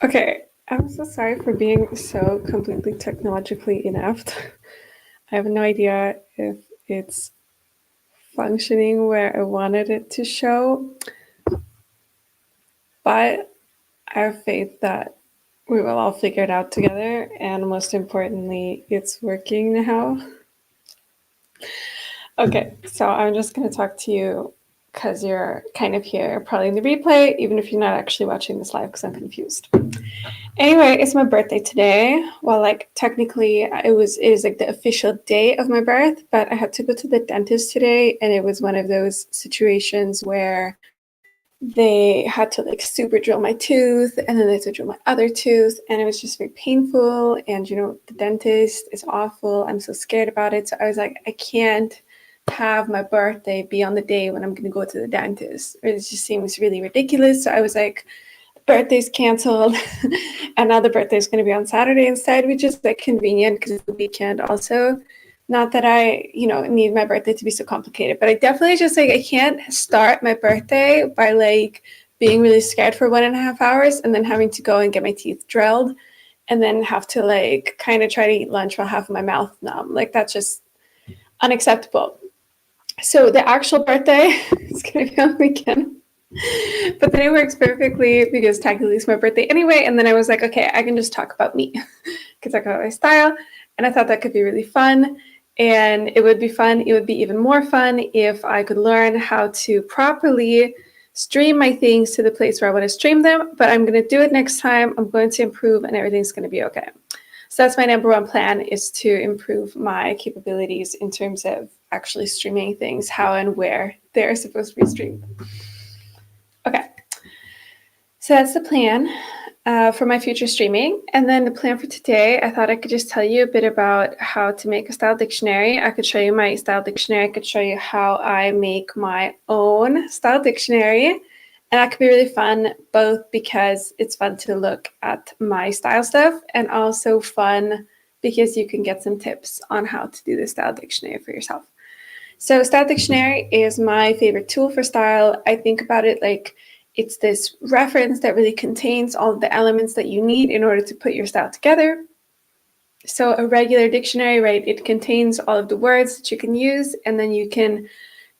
Okay, I'm so sorry for being so completely technologically inept. I have no idea if it's functioning where I wanted it to show, but I have faith that we will all figure it out together, and most importantly, it's working now. Okay, so I'm just going to talk to you because you're kind of here, probably in the replay, even if you're not actually watching this live because I'm confused. Anyway, it's my birthday today. Well, like technically it is like the official day of my birth, but I had to go to the dentist today, and it was one of those situations where they had to like super drill my tooth, and then they had to drill my other tooth, and it was just very painful. And you know, the dentist is awful. I'm so scared about it. So I was like, I can't have my birthday be on the day when I'm going to go to the dentist. It just seems really ridiculous. So I was like, birthday's canceled and now the birthday is going to be on Saturday instead, which is like convenient because it's the weekend also. Not that I, need my birthday to be so complicated, but I definitely just like, I can't start my birthday by like being really scared for 1.5 hours and then having to go and get my teeth drilled and then have to like kind of try to eat lunch while half of my mouth numb. Like that's just unacceptable. So the actual birthday is going to be on the weekend. But then it works perfectly because technically it's my birthday anyway. And then I was like, okay, I can just talk about me. Can talk about my style. And I thought that could be really fun. And it would be fun. It would be even more fun if I could learn how to properly stream my things to the place where I want to stream them. But I'm going to do it next time. I'm going to improve and everything's going to be okay. So that's my number one plan, is to improve my capabilities in terms of actually streaming things, how and where they're supposed to be streamed. Okay, so that's the plan for my future streaming. And then the plan for today, I thought I could just tell you a bit about how to make a style dictionary. I could show you my style dictionary. I could show you how I make my own style dictionary. And that could be really fun, both because it's fun to look at my style stuff and also fun because you can get some tips on how to do the style dictionary for yourself. So Style Dictionary is my favorite tool for style. I think about it like it's this reference that really contains all of the elements that you need in order to put your style together. So a regular dictionary, right, it contains all of the words that you can use, and then you can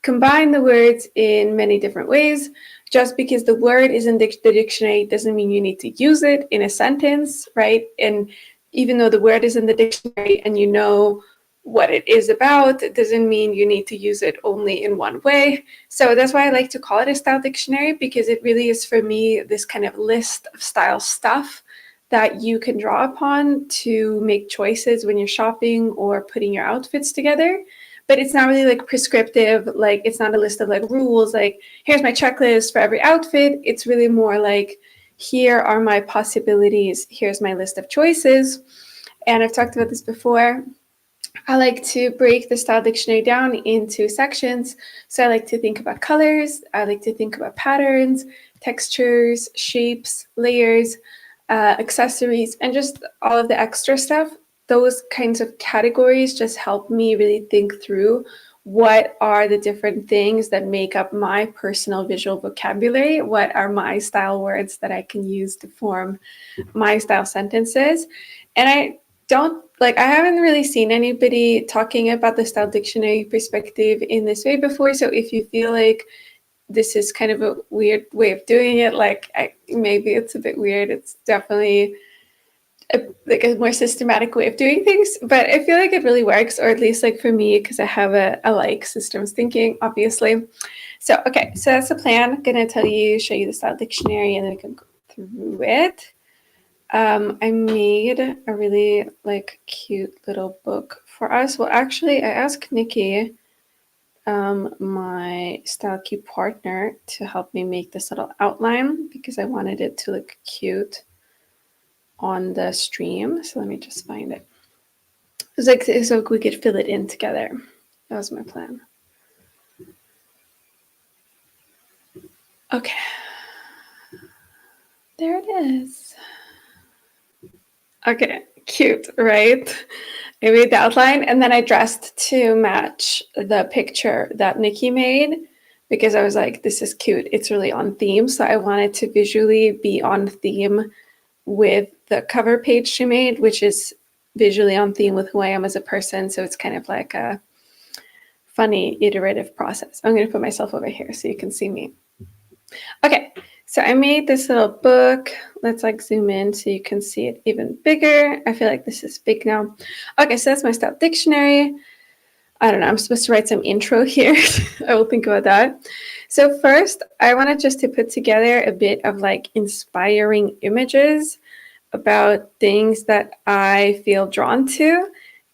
combine the words in many different ways. Just because the word is in the dictionary doesn't mean you need to use it in a sentence, right? And even though the word is in the dictionary and you know what it is about, it doesn't mean you need to use it only in one way. So that's why I like to call it a style dictionary, because it really is for me this kind of list of style stuff that you can draw upon to make choices when you're shopping or putting your outfits together. But it's not really like prescriptive, like it's not a list of like rules, like here's my checklist for every outfit. It's really more like, here are my possibilities, here's my list of choices. And I've talked about this before. I like to break the style dictionary down into sections. So I like to think about colors, I like to think about patterns, textures, shapes, layers, accessories, and just all of the extra stuff. Those kinds of categories just help me really think through what are the different things that make up my personal visual vocabulary, what are my style words that I can use to form my style sentences. And I haven't really seen anybody talking about the style dictionary perspective in this way before. So if you feel like this is kind of a weird way of doing it, maybe it's a bit weird, it's definitely a more systematic way of doing things, but I feel like it really works, or at least like for me, because I have a like systems thinking, obviously. So okay, so that's the plan. I'm gonna show you the style dictionary, and then we can go through it. I made a really like cute little book for us. Well, actually, I asked Nikki, my Style Cube partner, to help me make this little outline because I wanted it to look cute on the stream. So let me just find it. It's like so we could fill it in together. That was my plan. Okay. There it is. Okay, cute, right? I made the outline and then I dressed to match the picture that Nikki made because I was like, this is cute. It's really on theme. So I wanted to visually be on theme with the cover page she made, which is visually on theme with who I am as a person. So it's kind of like a funny iterative process. I'm going to put myself over here so you can see me. Okay, so I made this little book. Let's like zoom in so you can see it even bigger. I feel like this is big now. Okay, so that's my style dictionary. I don't know, I'm supposed to write some intro here. I will think about that. So first, I wanted just to put together a bit of like inspiring images about things that I feel drawn to.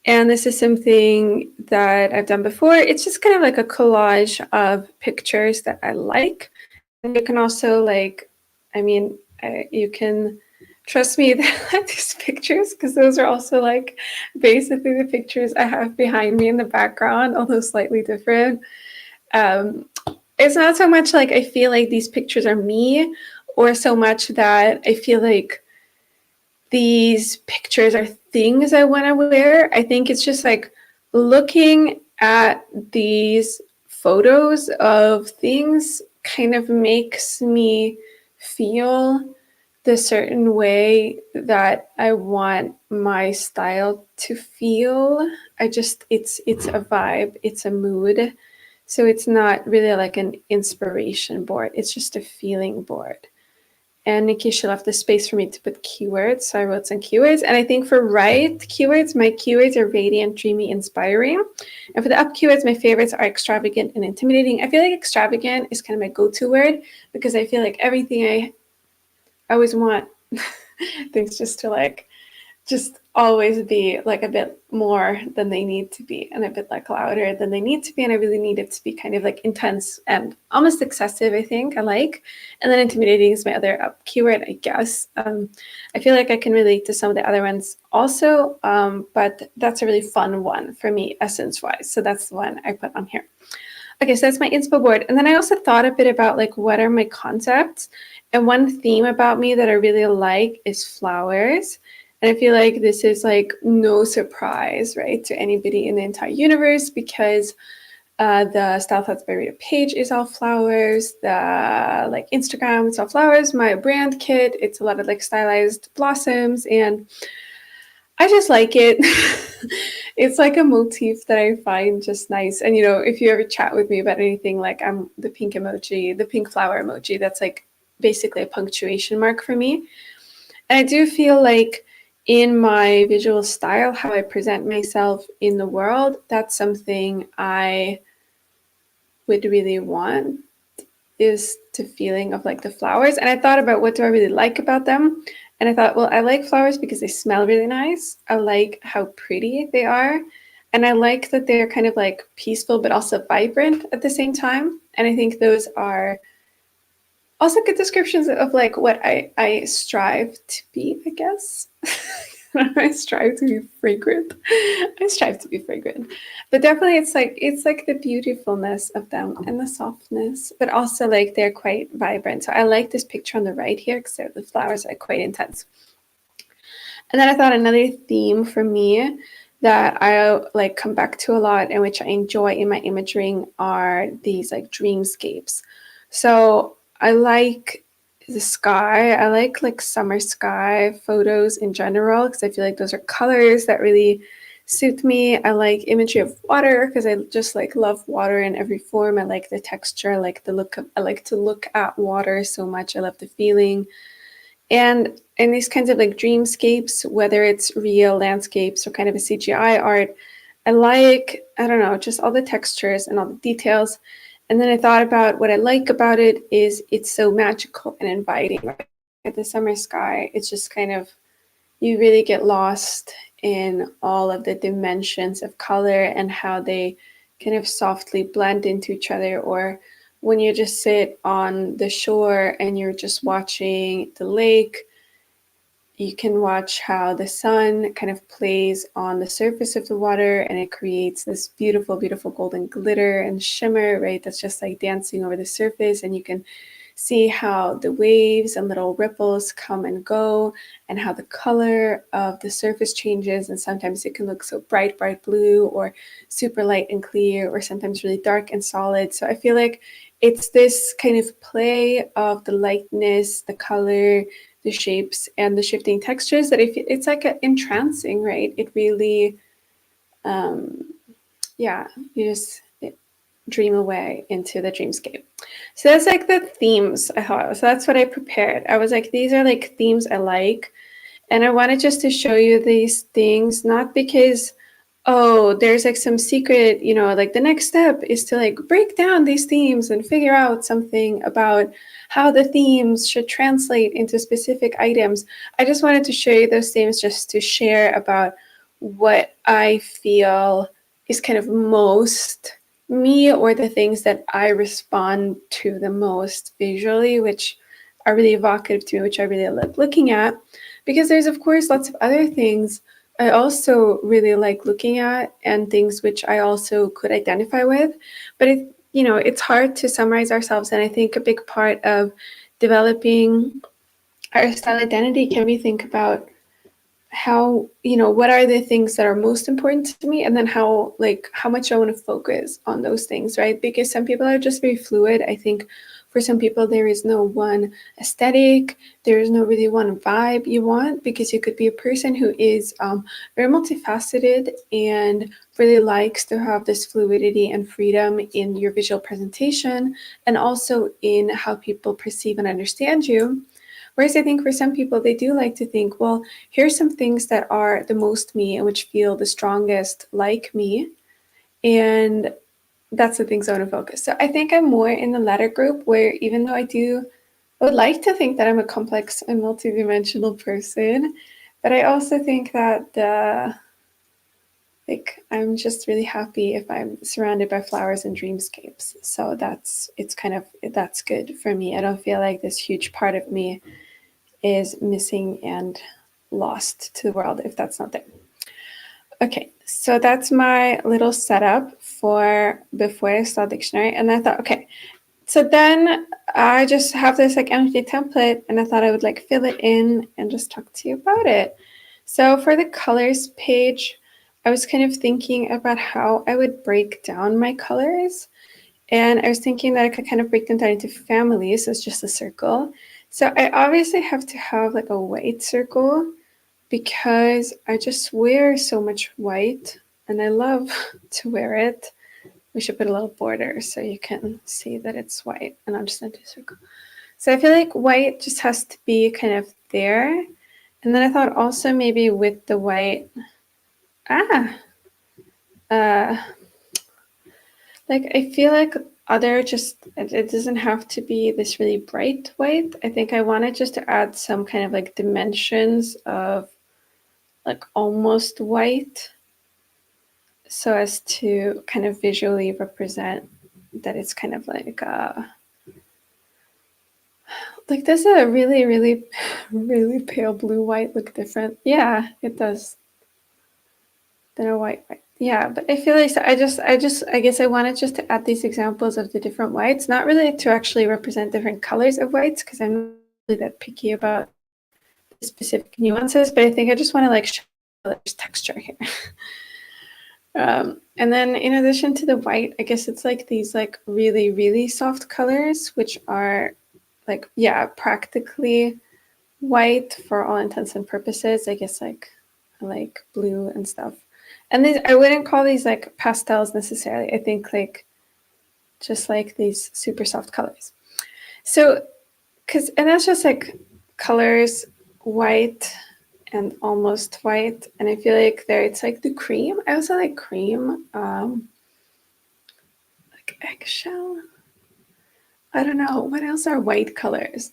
And this is something that I've done before. It's just kind of like a collage of pictures that I like. And you can also like, I mean, you can trust me that I like these pictures because those are also like basically the pictures I have behind me in the background, although slightly different. It's not so much like I feel like these pictures are me, or so much that I feel like these pictures are things I want to wear. I think it's just like looking at these photos of things kind of makes me feel the certain way that I want my style to feel. It's a vibe, it's a mood. So it's not really like an inspiration board. It's just a feeling board. And Nikki, she left the space for me to put keywords. So I wrote some keywords. And I think for right keywords, my keywords are radiant, dreamy, inspiring. And for the up keywords, my favorites are extravagant and intimidating. I feel like extravagant is kind of my go-to word because I feel like everything I always want things just to like just always be like a bit more than they need to be and a bit like louder than they need to be. And I really need it to be kind of like intense and almost excessive, I think I like. And then intimidating is my other up keyword, I guess. I feel like I can relate to some of the other ones also, but that's a really fun one for me essence wise. So that's the one I put on here. Okay, so that's my inspo board. And then I also thought a bit about like what are my concepts. And one theme about me that I really like is flowers. And I feel like this is like no surprise, right, to anybody in the entire universe because the Style Thoughts by Rita page is all flowers. The like Instagram, it's all flowers. My brand kit, it's a lot of like stylized blossoms, and I just like it. It's like a motif that I find just nice. And you know, if you ever chat with me about anything, like I'm the pink emoji, the pink flower emoji, that's like basically a punctuation mark for me. And I do feel like in my visual style, how I present myself in the world, that's something I would really want is the feeling of like the flowers. And I thought about what do I really like about them. And I thought, well, I like flowers because they smell really nice. I like how pretty they are. And I like that they're kind of like peaceful, but also vibrant at the same time. And I think those are also good descriptions of like what I strive to be, I guess. I strive to be fragrant. I strive to be fragrant. But definitely it's like the beautifulness of them and the softness, but also like they're quite vibrant. So I like this picture on the right here because the flowers are quite intense. And then I thought another theme for me that I like come back to a lot and which I enjoy in my imaging are these like dreamscapes. So I like the sky. I like summer sky photos in general because I feel like those are colors that really suit me. I like imagery of water because I just like love water in every form. I like the texture. I like the look of, I like to look at water so much. I love the feeling. And in these kinds of like dreamscapes, whether it's real landscapes or kind of a CGI art, I like, I don't know, just all the textures and all the details. And then I thought about what I like about it is it's so magical and inviting. Right? At the summer sky, it's just kind of, you really get lost in all of the dimensions of color and how they kind of softly blend into each other. Or when you just sit on the shore and you're just watching the lake, you can watch how the sun kind of plays on the surface of the water and it creates this beautiful, beautiful golden glitter and shimmer, right? That's just like dancing over the surface. And you can see how the waves and little ripples come and go and how the color of the surface changes. And sometimes it can look so bright, bright blue or super light and clear, or sometimes really dark and solid. So I feel like it's this kind of play of the lightness, the color, the shapes and the shifting textures that it's like entrancing, right? It really, yeah, you just dream away into the dreamscape. So that's like the themes I thought. So that's what I prepared. I was like, these are like themes I like. And I wanted just to show you these things, not because, oh, there's like some secret, like the next step is to like break down these themes and figure out something about how the themes should translate into specific items. I just wanted to show you those themes just to share about what I feel is kind of most me, or the things that I respond to the most visually, which are really evocative to me, which I really love looking at. Because there's, of course, lots of other things I also really like looking at, and things which I also could identify with. But it's hard to summarize ourselves. And I think a big part of developing our style identity can be think about how, what are the things that are most important to me, and then how much I want to focus on those things, right? Because some people are just very fluid. I think for some people there is no one aesthetic, there is no really one vibe you want, because you could be a person who is very multifaceted and really likes to have this fluidity and freedom in your visual presentation, and also in how people perceive and understand you. Whereas I think for some people, they do like to think, well, here's some things that are the most me and which feel the strongest like me. And that's the things I want to focus. So I think I'm more in the latter group, where even though I would like to think that I'm a complex and multidimensional person, but I also think that I'm just really happy if I'm surrounded by flowers and dreamscapes. So that's good for me. I don't feel like this huge part of me is missing and lost to the world if that's not there. Okay, so that's my little setup for before I start dictionary. And I thought, okay, so then I just have this like empty template, and I thought I would like fill it in and just talk to you about it. So for the colors page, I was kind of thinking about how I would break down my colors. And I was thinking that I could kind of break them down into families. So it's just a circle. So I obviously have to have like a white circle, because I just wear so much white and I love to wear it. We should put a little border so you can see that it's white, and I'll just enter a circle. So I feel like white just has to be kind of there. And then I thought also maybe with the white, like I feel like it doesn't have to be this really bright white. I think I wanted just to add some kind of like dimensions of like almost white, so as to kind of visually represent that it's kind of like does a really, really, really pale blue white look different? Yeah, it does. Than a white. Yeah, but I feel like I guess I wanted just to add these examples of the different whites, not really to actually represent different colors of whites, because I'm not really that picky about the specific nuances, but I think I just want to like show there's texture here. And then in addition to the white, I guess it's like these like really, really soft colors, which are like, yeah, practically white for all intents and purposes. I guess like blue and stuff. And these, I wouldn't call these like pastels necessarily. I think like just like these super soft colors. So, and that's just like colors, white and almost white. And I feel like it's like the cream. I also like cream, like eggshell. I don't know. What else are white colors?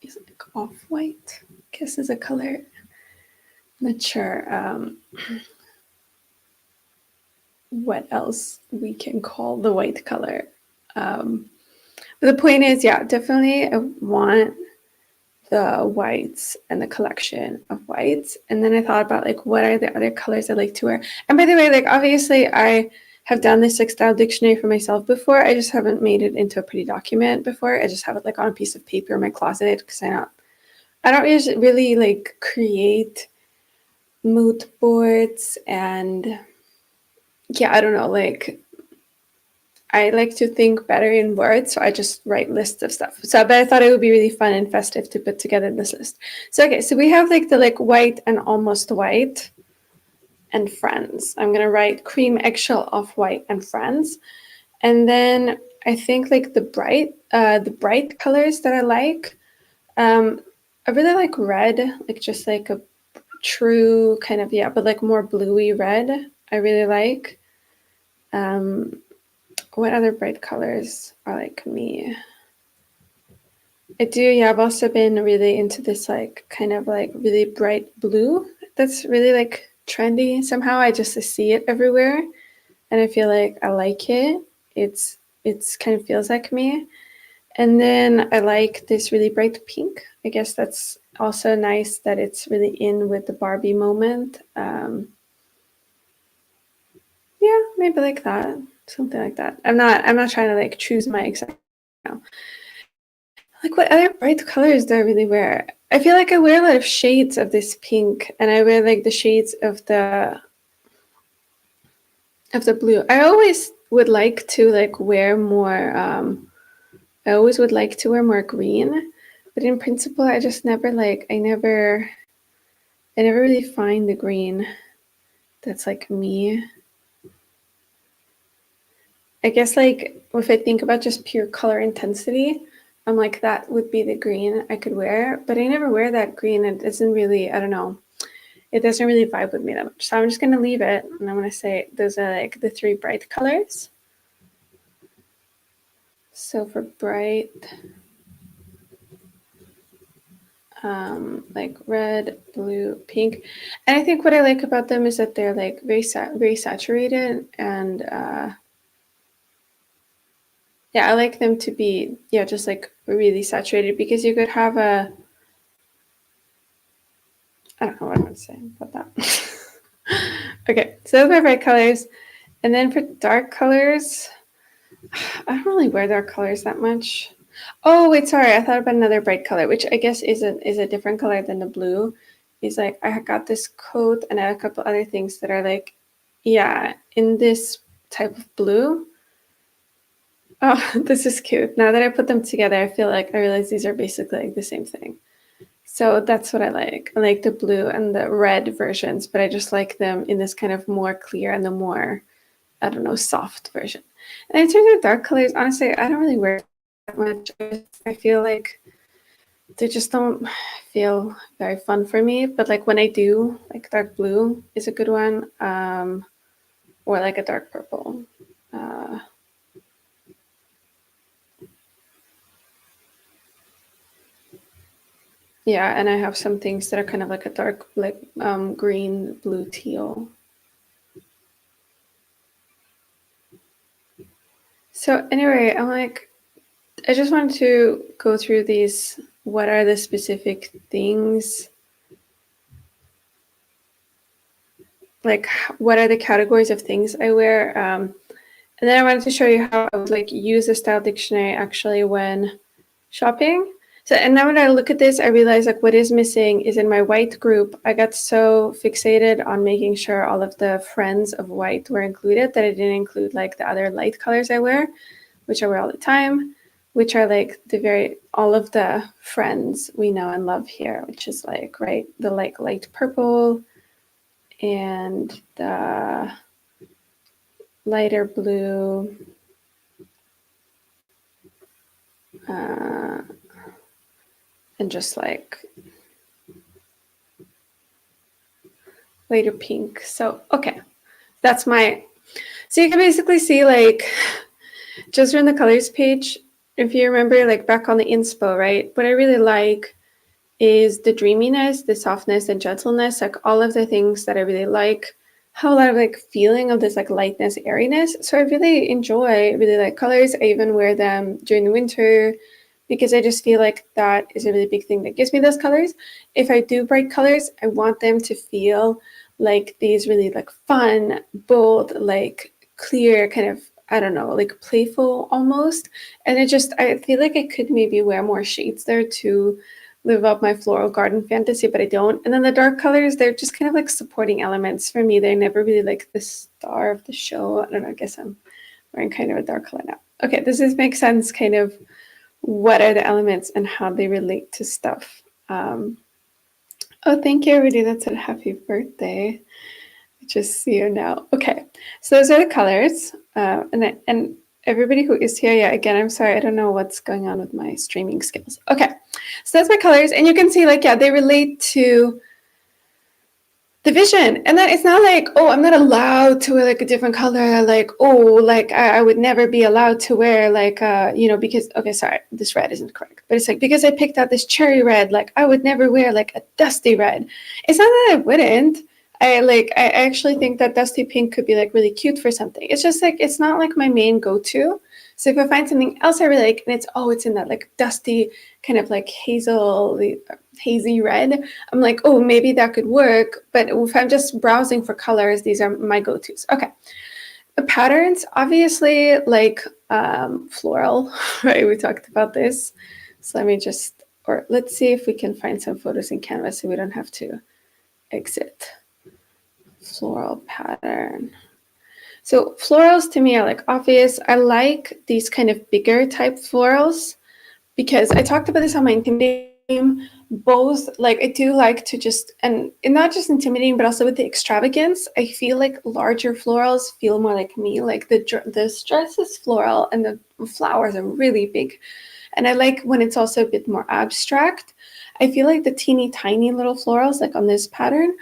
Is it like off-white? I guess is a color. Not sure what else we can call the white color. But the point is, yeah, definitely I want the whites and the collection of whites. And then I thought about like, what are the other colors I like to wear? And by the way, like obviously I have done this like style dictionary for myself before. I just haven't made it into a pretty document before. I just have it like on a piece of paper in my closet, because I don't really like create mood boards, and yeah, I don't know, like I like to think better in words, so I just write lists of stuff. So, but I thought it would be really fun and festive to put together this list. So, okay, so we have like the like white and almost white and friends. I'm gonna write cream, eggshell, off-white, and friends. And then I think like the bright colors that I like. I really like red, like just like a true kind of, yeah, but like more bluey red. I really like. What other bright colors are like me? I do, yeah. I've also been really into this like kind of like really bright blue. That's really like trendy somehow. I just see it everywhere, and I feel like I like it. It's kind of feels like me. And then I like this really bright pink. I guess that's also nice that it's really in with the Barbie moment. Yeah, maybe like that, something like that. I'm not trying to like choose my exact now. Like what other bright colors do I really wear? I feel like I wear a lot of shades of this pink, and I wear like the shades of the blue. I always would like to like wear more. I always would like to wear more green, but in principle, I just never like. I never really find the green that's like me. I guess like if I think about just pure color intensity, I'm like that would be the green I could wear, but I never wear that green. It doesn't really, I don't know, it doesn't really vibe with me that much. So I'm just gonna leave it, and I'm gonna say those are like the three bright colors. So for bright, like red, blue, pink, and I think what I like about them is that they're like very saturated, and yeah, I like them to be just like really saturated, because you could have a, I don't know what I'm going to say about that. Okay, so those are bright colors. And then for dark colors, I don't really wear dark colors that much. Oh, wait, sorry. I thought about another bright color, which I guess is a different color than the blue. Is like I got this coat and I have a couple other things that are like, yeah, in this type of blue. Oh, this is cute. Now that I put them together, I feel like I realize these are basically like the same thing. So that's what I like. I like the blue and the red versions, but I just like them in this kind of more clear and the more, I don't know, soft version. And in terms of dark colors, honestly, I don't really wear that much. I feel like they just don't feel very fun for me. But like when I do, like dark blue is a good one, or like a dark purple. Uh, yeah, and I have some things that are kind of like a dark, like green, blue, teal. So anyway, I just wanted to go through these. What are the specific things? Like, what are the categories of things I wear? And then I wanted to show you how I would like use a style dictionary actually when shopping. So, and now when I look at this, I realize like what is missing is in my white group. I got so fixated on making sure all of the friends of white were included that I didn't include like the other light colors I wear, which I wear all the time, which are like all of the friends we know and love here, which is like, right, the like light purple and the lighter blue, uh, and just like lighter pink. So, okay, that's so you can basically see like, just from the colors page, if you remember like back on the inspo, right, what I really like is the dreaminess, the softness, and gentleness, like all of the things that I really like, have a lot of like feeling of this like lightness, airiness. So I really like colors. I even wear them during the winter because I just feel like that is a really big thing that gives me those colors. If I do bright colors, I want them to feel like these really like fun, bold, like clear, kind of, I don't know, like playful almost. And I feel like I could maybe wear more shades there to live up my floral garden fantasy, but I don't. And then the dark colors, they're just kind of like supporting elements for me. They're never really like the star of the show. I don't know, I guess I'm wearing kind of a dark color now. Okay, does this make sense? Kind of what are the elements and how they relate to stuff? Oh, thank you, everybody. That's a happy birthday. Just see you now. Okay, so those are the colors. And everybody who is here, yeah, again, I'm sorry, I don't know what's going on with my streaming skills. Okay, so that's my colors. And you can see, like, yeah, they relate to the vision. And then it's not like, oh, I'm not allowed to wear like a different color. Like, oh, like I would never be allowed to wear like, because, okay, sorry, this red isn't correct. But it's like, because I picked out this cherry red, like I would never wear like a dusty red. It's not that I wouldn't. I actually think that dusty pink could be like really cute for something. It's just like, it's not like my main go-to. So if I find something else I really like, and it's in that like dusty kind of like hazy red, I'm like, oh, maybe that could work. But if I'm just browsing for colors, these are my go-tos. Okay. The patterns, obviously, like floral, right? We talked about this. So let's see if we can find some photos in Canva so we don't have to exit. Floral pattern. So florals to me are like obvious. I like these kind of bigger type florals because I talked about this on my intimidating, both like I do like to just, and not just intimidating, but also with the extravagance, I feel like larger florals feel more like me. Like the dress is floral and the flowers are really big. And I like when it's also a bit more abstract. I feel like the teeny tiny little florals, like on this pattern,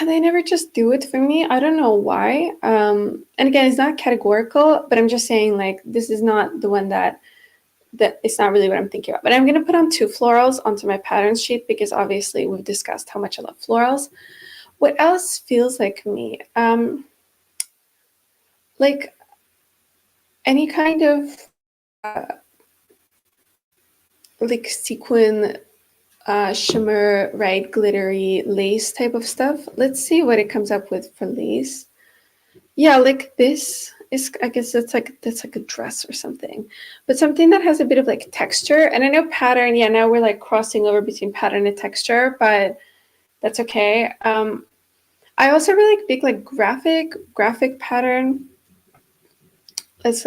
they never just do it for me. I don't know why. And again, it's not categorical, but I'm just saying like this is not the one that it's not really what I'm thinking about. But I'm going to put on 2 florals onto my pattern sheet because obviously we've discussed how much I love florals. What else feels like me? Like any kind of like sequin, shimmer, right, glittery lace type of stuff. Let's see what it comes up with for lace. Yeah, like this is, I guess that's like a dress or something, but something that has a bit of like texture. And I know pattern, yeah, now we're like crossing over between pattern and texture, but that's okay. I also really like big like graphic pattern. Let's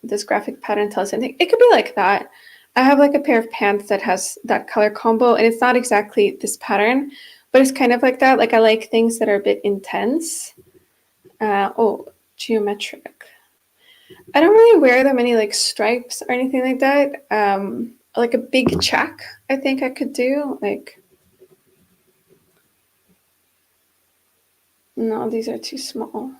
this graphic pattern tell us anything. It could be like that. I have like a pair of pants that has that color combo, and it's not exactly this pattern, but it's kind of like that. Like I like things that are a bit intense. Geometric. I don't really wear that many like stripes or anything like that. Like a big check, I think I could do. Like, no, these are too small.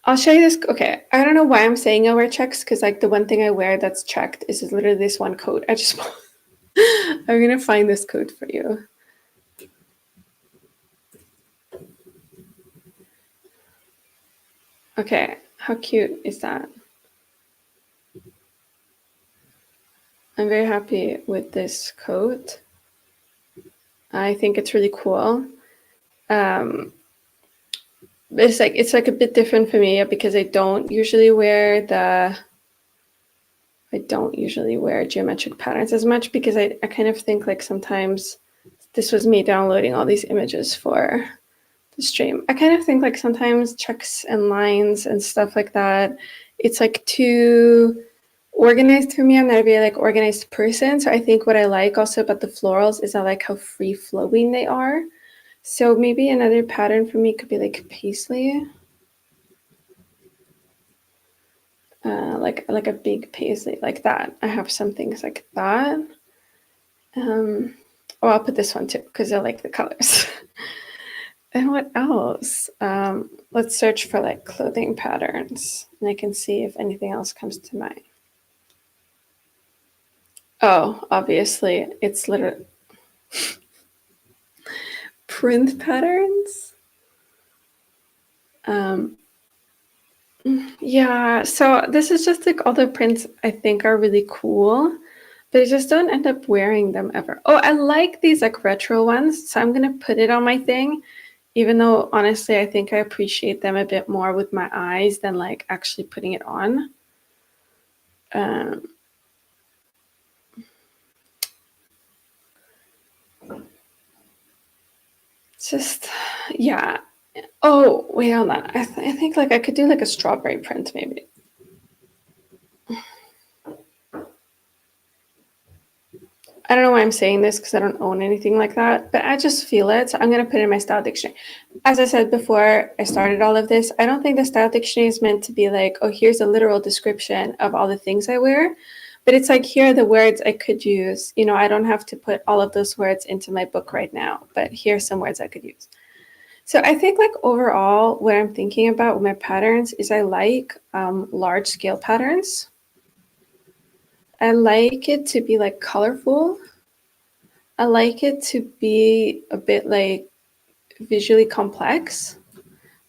I'll show you this. Okay, I don't know why I'm saying I wear checks because like the one thing I wear that's checked is literally this one coat. I'm gonna find this coat for you. Okay, how cute is that? I'm very happy with this coat. I think it's really cool. It's like a bit different for me because I don't usually wear geometric patterns as much because I kind of think like sometimes this was me downloading all these images for the stream. I kind of think like sometimes checks and lines and stuff like that, it's like too organized for me. I'm not a very like organized person. So I think what I like also about the florals is I like how free flowing they are. So maybe another pattern for me could be like paisley. Like a big paisley like that. I have some things like that. I'll put this one too because I like the colors. And what else? Let's search for like clothing patterns and I can see if anything else comes to mind. Oh, obviously it's literally print patterns. Yeah, so this is just like all the prints I think are really cool, but I just don't end up wearing them ever. Oh, I like these like retro ones, so I'm gonna put it on my thing, even though honestly I think I appreciate them a bit more with my eyes than like actually putting it on. Just, yeah, Oh, wait, hold on. I think like I could do like a strawberry print maybe. I don't know why I'm saying this because I don't own anything like that, but I just feel it. So I'm going to put it in my style dictionary. As I said before I started all of this, I don't think the style dictionary is meant to be like, oh, here's a literal description of all the things I wear. But it's like, here are the words I could use. You know, I don't have to put all of those words into my book right now, but here's some words I could use. So I think like overall, what I'm thinking about with my patterns is I like large scale patterns. I like it to be like colorful. I like it to be a bit like visually complex.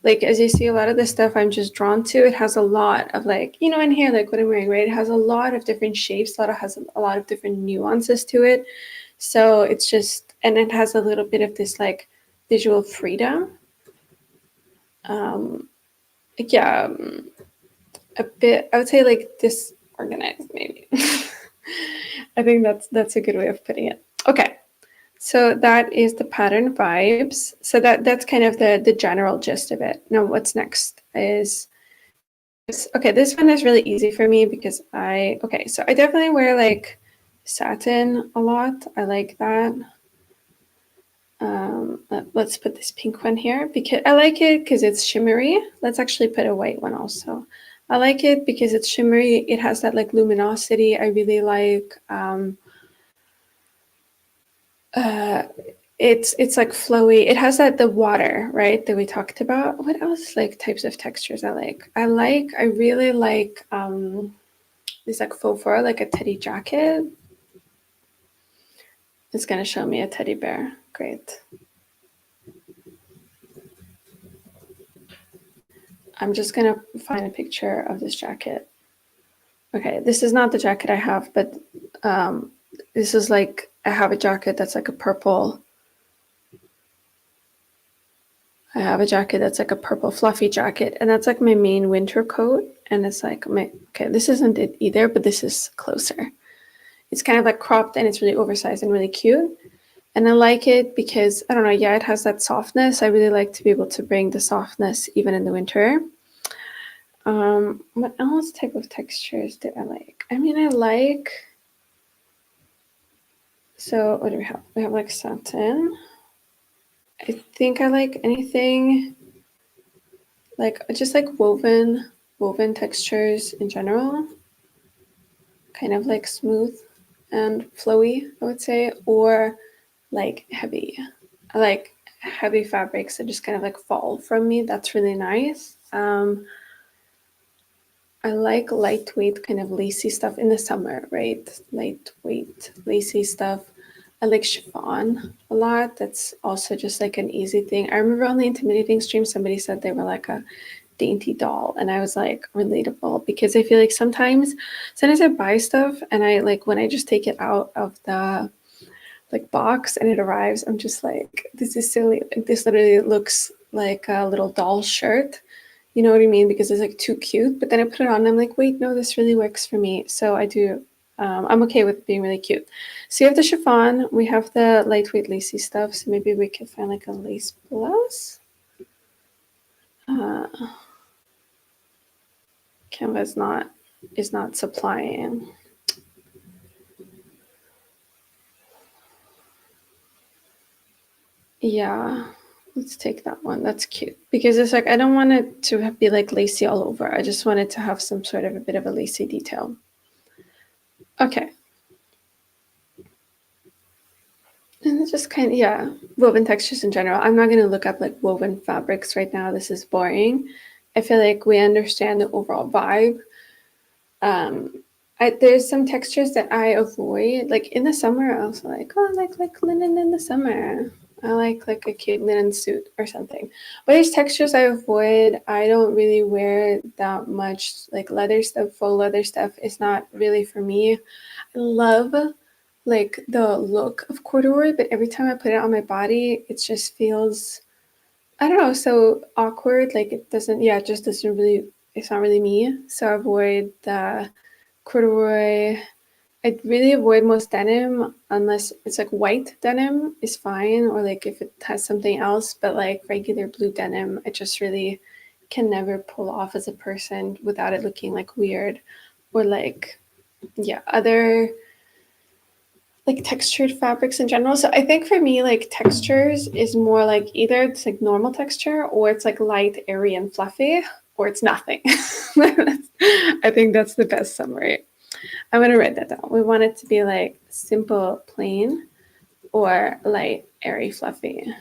Like as you see, a lot of the stuff I'm just drawn to, it has a lot of like, you know, in here, like what I'm wearing, right? It has a lot of different shapes, has a lot of different nuances to it. So it's just, and it has a little bit of this like visual freedom. Yeah, a bit, I would say like disorganized maybe. I think that's a good way of putting it. Okay. So that is the pattern vibes. So that's kind of the general gist of it. Now what's next is okay, this one is really easy for me because so I definitely wear like satin a lot. I like that. Let's put this pink one here because I like it because it's shimmery. Let's actually put a white one also. I like it because it's shimmery. It has that like luminosity. I really like it's like flowy. It has that the water, right, that we talked about. What else like types of textures I like? I really like this like faux fur, like a teddy jacket. It's gonna show me a teddy bear. Great. I'm just gonna find a picture of this jacket. Okay, this is not the jacket I have, but this is like I have a jacket that's like a purple. I have a jacket that's like a purple fluffy jacket, and that's like my main winter coat. And it's like okay, this isn't it either, but this is closer. It's kind of like cropped and it's really oversized and really cute. And I like it because I don't know, yeah, it has that softness. I really like to be able to bring the softness even in the winter. What else type of textures do I like? I mean, I like, so what do we have? We have like satin. I think I like anything like just like woven textures in general, kind of like smooth and flowy, I would say, or like heavy. I like heavy fabrics that just kind of like fall from me. That's really nice. I like lightweight, kind of lacy stuff in the summer, right? Lightweight, lacy stuff. I like chiffon a lot. That's also just like an easy thing. I remember on the intimidating stream, somebody said they were like a dainty doll, and I was like relatable because I feel like sometimes I buy stuff and I like when I just take it out of the like box and it arrives, I'm just like, this is silly. Like, this literally looks like a little doll shirt. You know what I mean? Because it's like too cute. But then I put it on and I'm like, wait, no, this really works for me. So I do. I'm okay with being really cute. So you have the chiffon. We have the lightweight lacy stuff. So maybe we could find like a lace blouse. Uh, Canva is not supplying. Yeah, let's take that one. That's cute because it's like I don't want it to be like lacy all over. I just want it to have some sort of a bit of a lacy detail. Okay. And it's just kind of, yeah, woven textures in general. I'm not going to look up like woven fabrics right now. This is boring. I feel like we understand the overall vibe. There's some textures that I avoid. Like in the summer, I also like, oh, I like linen in the summer. I like a cute linen suit or something. But there's textures I avoid. I don't really wear that much like leather stuff. Faux leather stuff is not really for me. I love like the look of corduroy, but every time I put it on my body, it just feels, I don't know, so awkward. Like it doesn't, yeah, it just doesn't really, it's not really me. So I avoid the corduroy. I really avoid most denim unless it's like white denim is fine, or like if it has something else, but like regular blue denim, I just really can never pull off as a person without it looking like weird, or like, yeah, other like textured fabrics in general. So I think for me, like textures is more like either it's like normal texture or it's like light, airy, and fluffy, or it's nothing. I think that's the best summary. I'm gonna write that down. We want it to be like simple, plain, or light, airy, fluffy.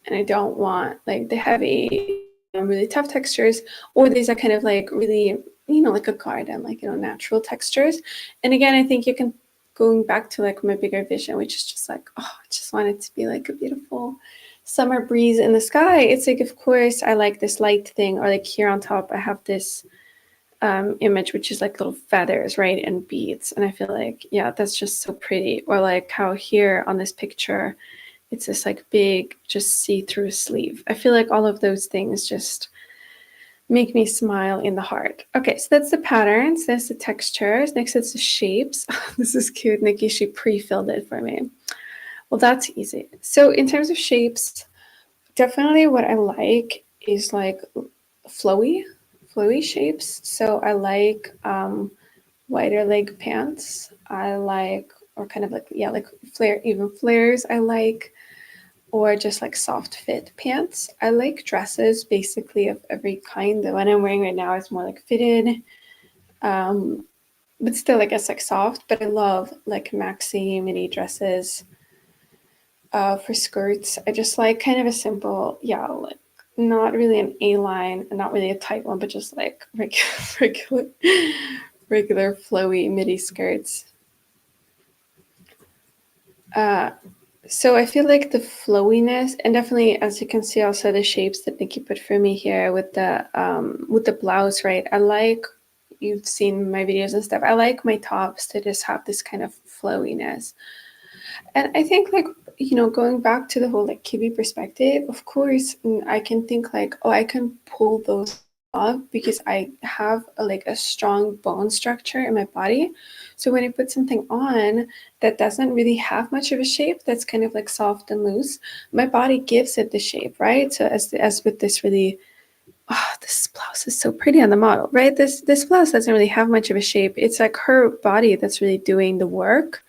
And I don't want like the heavy, really tough textures, or these are kind of like really, like a garden, like, natural textures. And again, I think you can, going back to like my bigger vision, which is just like, I just want it to be like a beautiful summer breeze in the sky. It's like, of course, I like this light thing, or like here on top, I have this image, which is like little feathers, right, and beads. And I feel like, yeah, that's just so pretty. Or like how here on this picture, it's this like big, just see-through sleeve. I feel like all of those things just make me smile in the heart. Okay, so that's the patterns, that's the textures. Next, it's the shapes. This is cute. Nikki, she pre-filled it for me. Well, that's easy. So in terms of shapes, definitely what I like is like flowy shapes. So I like wider leg pants. I like, or kind of like, yeah, like even flares I like, or just like soft fit pants. I like dresses basically of every kind. The one I'm wearing right now is more like fitted, but still I guess like soft. But I love like maxi midi dresses. For skirts, I just like kind of a simple, yeah, like not really an A-line and not really a tight one, but just like regular flowy midi skirts. So I feel like the flowiness, and definitely, as you can see, also the shapes that Nikki put for me here with the blouse, right? I like, you've seen my videos and stuff, I like my tops to just have this kind of flowiness. And I think like, going back to the whole like kiwi perspective, of course, I can think like, I can pull those off because I have a strong bone structure in my body. So when I put something on that doesn't really have much of a shape, that's kind of like soft and loose, my body gives it the shape, right? So as with this really, this blouse is so pretty on the model, right? This blouse doesn't really have much of a shape. It's like her body that's really doing the work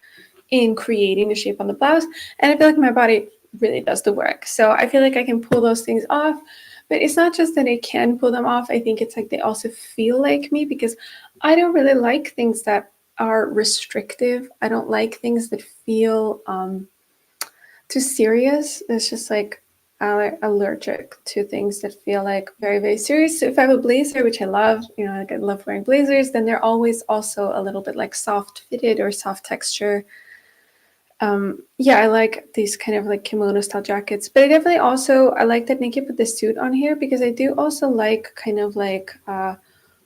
in creating the shape on the blouse. And I feel like my body really does the work. So I feel like I can pull those things off. But it's not just that I can pull them off. I think it's like they also feel like me, because I don't really like things that are restrictive. I don't like things that feel too serious. It's just like allergic to things that feel like very, very serious. So if I have a blazer, which I love, like I love wearing blazers, then they're always also a little bit like soft fitted or soft texture. Yeah, I like these kind of like kimono style jackets, but I definitely also, I like that Nikki put the suit on here, because I do also like kind of like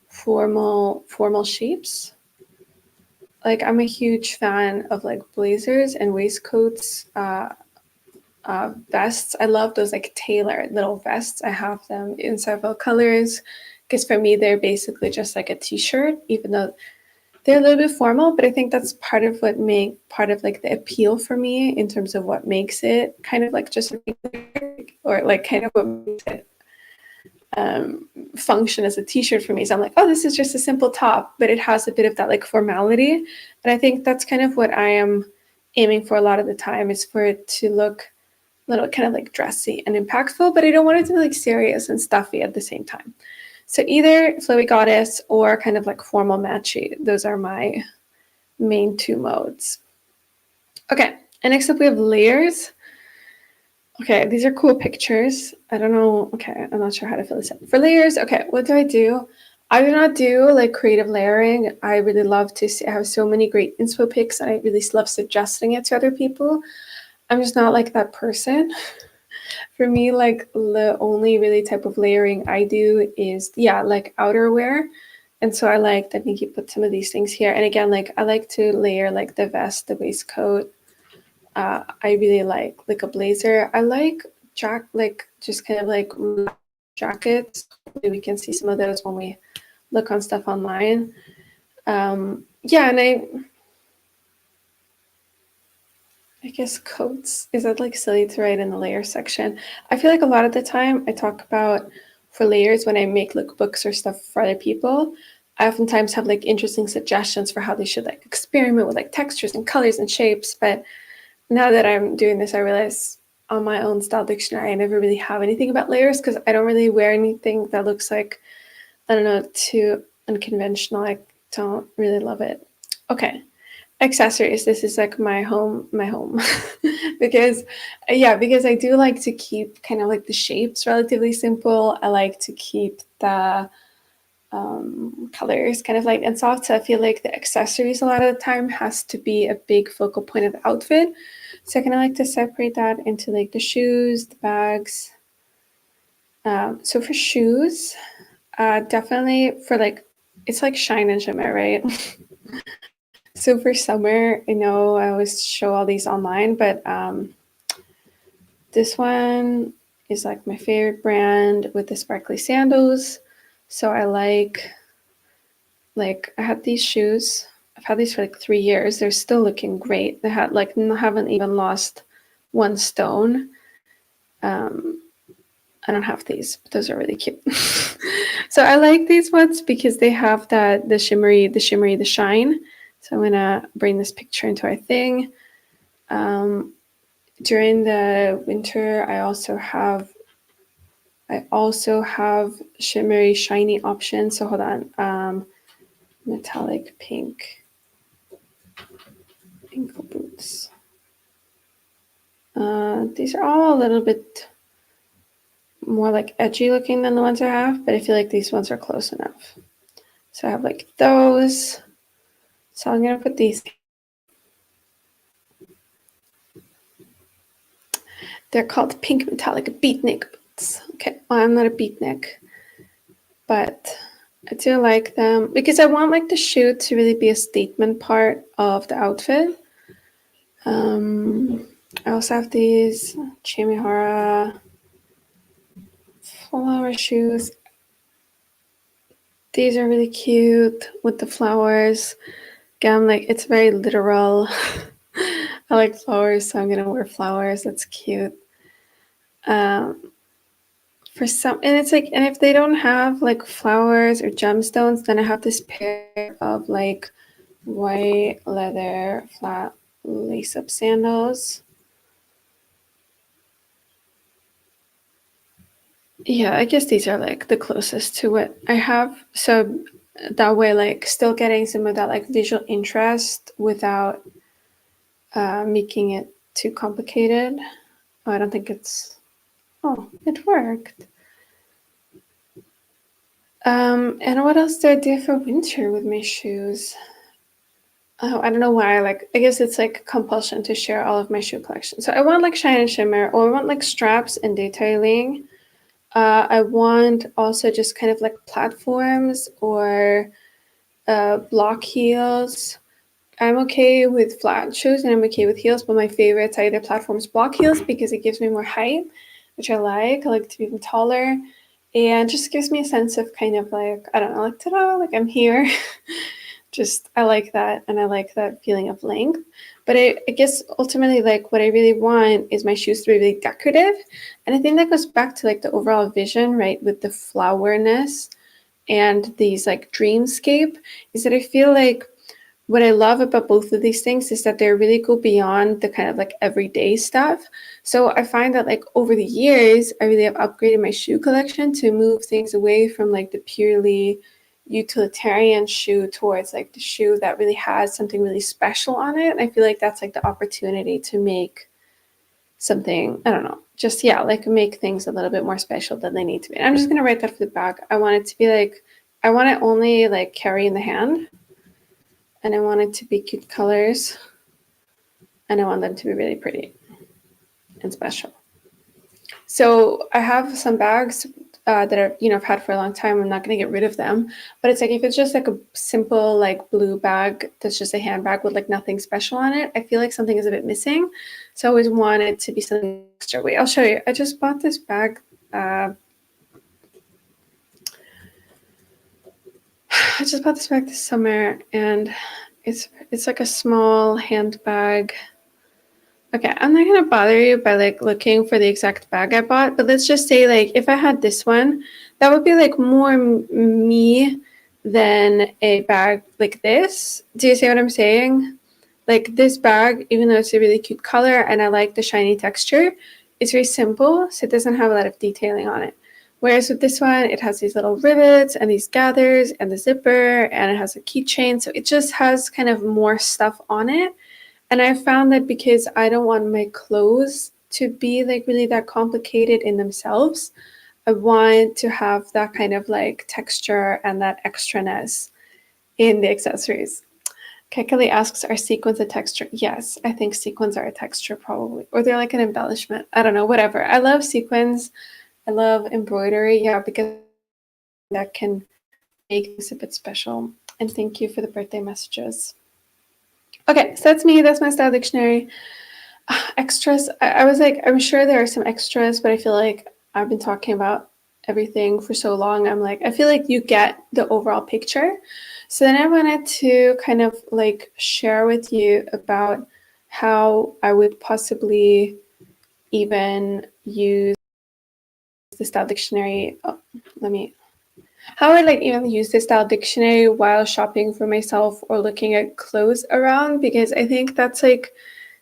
formal shapes. Like I'm a huge fan of like blazers and waistcoats, vests. I love those like tailored little vests. I have them in several colors, because for me they're basically just like a t-shirt, even though they're a little bit formal, but I think that's part of like the appeal for me in terms of what makes it kind of like just or like kind of what makes it function as a t-shirt for me. So I'm like, this is just a simple top, but it has a bit of that like formality. And I think that's kind of what I am aiming for a lot of the time, is for it to look a little kind of like dressy and impactful, but I don't want it to be like serious and stuffy at the same time. So either flowy goddess or kind of like formal matchy. Those are my main two modes. Okay, and next up we have layers. Okay, these are cool pictures. I don't know. Okay, I'm not sure how to fill this in. For layers, okay, what do? I do not do like creative layering. I really love to see, I have so many great inspo pics, and I really love suggesting it to other people. I'm just not like that person. For me, like the only really type of layering I do is, like outerwear. And so I like that Nikki put some of these things here. And again, like I like to layer like the vest, the waistcoat. I really like a blazer. I like just kind of like jackets. We can see some of those when we look on stuff online. yeah, and I guess coats, is that like silly to write in the layer section? I feel like a lot of the time I talk about for layers when I make lookbooks or stuff for other people. I oftentimes have like interesting suggestions for how they should like experiment with like textures and colors and shapes. But now that I'm doing this, I realize on my own style dictionary, I never really have anything about layers because I don't really wear anything that looks like, I don't know, too unconventional. I don't really love it. Okay, accessories. This is like my home because because I do like to keep kind of like the shapes relatively simple. I like to keep the colors kind of light and soft. So I feel like the accessories a lot of the time has to be a big focal point of the outfit. So I kind of like to separate that into like the shoes, the bags. So for shoes, definitely for like, it's like shine and shimmer, right? So for summer, I know I always show all these online, but this one is like my favorite brand with the sparkly sandals. So I like I had these shoes. I've had these for like 3 years. They're still looking great. They haven't even lost 1 stone. Um, I don't have these, but those are really cute. So I like these ones because they have the shimmery, the shine. So I'm gonna bring this picture into our thing. During the winter, I also have shimmery, shiny options. So hold on, metallic pink ankle boots. These are all a little bit more like edgy looking than the ones I have, but I feel like these ones are close enough. So I have like those. So I'm gonna put these. They're called pink metallic beatnik boots. Okay, well, I'm not a beatnik, but I do like them because I want like the shoe to really be a statement part of the outfit. I also have these Chimihara flower shoes. These are really cute with the flowers. Again, like it's very literal. I like flowers, so I'm gonna wear flowers. That's cute. Um, for some, and it's like, and if they don't have like flowers or gemstones, then I have this pair of like white leather flat lace-up sandals. Yeah, I guess these are like the closest to what I have. So that way, like still getting some of that like visual interest without making it too complicated. Oh, I don't think it's, oh, it worked. And what else do I do for winter with my shoes? Oh, I don't know why. Like, I guess it's like compulsion to share all of my shoe collection. So I want like shine and shimmer, or I want like straps and detailing. I want also just kind of like platforms or block heels. I'm okay with flat shoes and I'm okay with heels, but my favorites are either platforms, block heels because it gives me more height, which I like. I like to be even taller, and just gives me a sense of kind of like, I don't know, like ta-da, like I'm here. Just I like that, and I like that feeling of length. But I guess ultimately, like what I really want is my shoes to be really decorative, and I think that goes back to like the overall vision, right, with the flowerness and these like dreamscape. Is that I feel like what I love about both of these things is that they really go beyond the kind of like everyday stuff. So I find that like over the years, I really have upgraded my shoe collection to move things away from like the purely utilitarian shoe towards like the shoe that really has something really special on it. And I feel like that's like the opportunity to make something, I don't know, just yeah, like make things a little bit more special than they need to be. And I'm just gonna write that for the bag. I want it to be like, I want it only like carry in the hand, and I want it to be cute colors, and I want them to be really pretty and special. So I have some bags that I've had for a long time. I'm not going to get rid of them, but it's like if it's just like a simple like blue bag that's just a handbag with like nothing special on it, I feel like something is a bit missing. So I always want it to be something extra. Wait, I'll show you. I just bought this bag. I just bought this bag this summer, and It's like a small handbag. Okay, I'm not gonna bother you by like looking for the exact bag I bought, but let's just say like if I had this one, that would be like more me than a bag like this. Do you see what I'm saying? Like this bag, even though it's a really cute color and I like the shiny texture, it's very simple, so it doesn't have a lot of detailing on it. Whereas with this one, it has these little rivets and these gathers and the zipper, and it has a keychain, so it just has kind of more stuff on it. And I found that because I don't want my clothes to be like really that complicated in themselves, I want to have that kind of like texture and that extraness in the accessories. Kekali asks, are sequins a texture? Yes, I think sequins are a texture probably. Or they're like an embellishment. I don't know, whatever. I love sequins. I love embroidery. Yeah, because that can make things a bit special. And thank you for the birthday messages. Okay, so that's me. That's my style dictionary. Extras. I was like, I'm sure there are some extras, but I feel like I've been talking about everything for so long. I'm like, I feel like you get the overall picture. So then I wanted to kind of like share with you about how I would possibly even use the style dictionary. How I like even use the style dictionary while shopping for myself or looking at clothes around, because I think that's like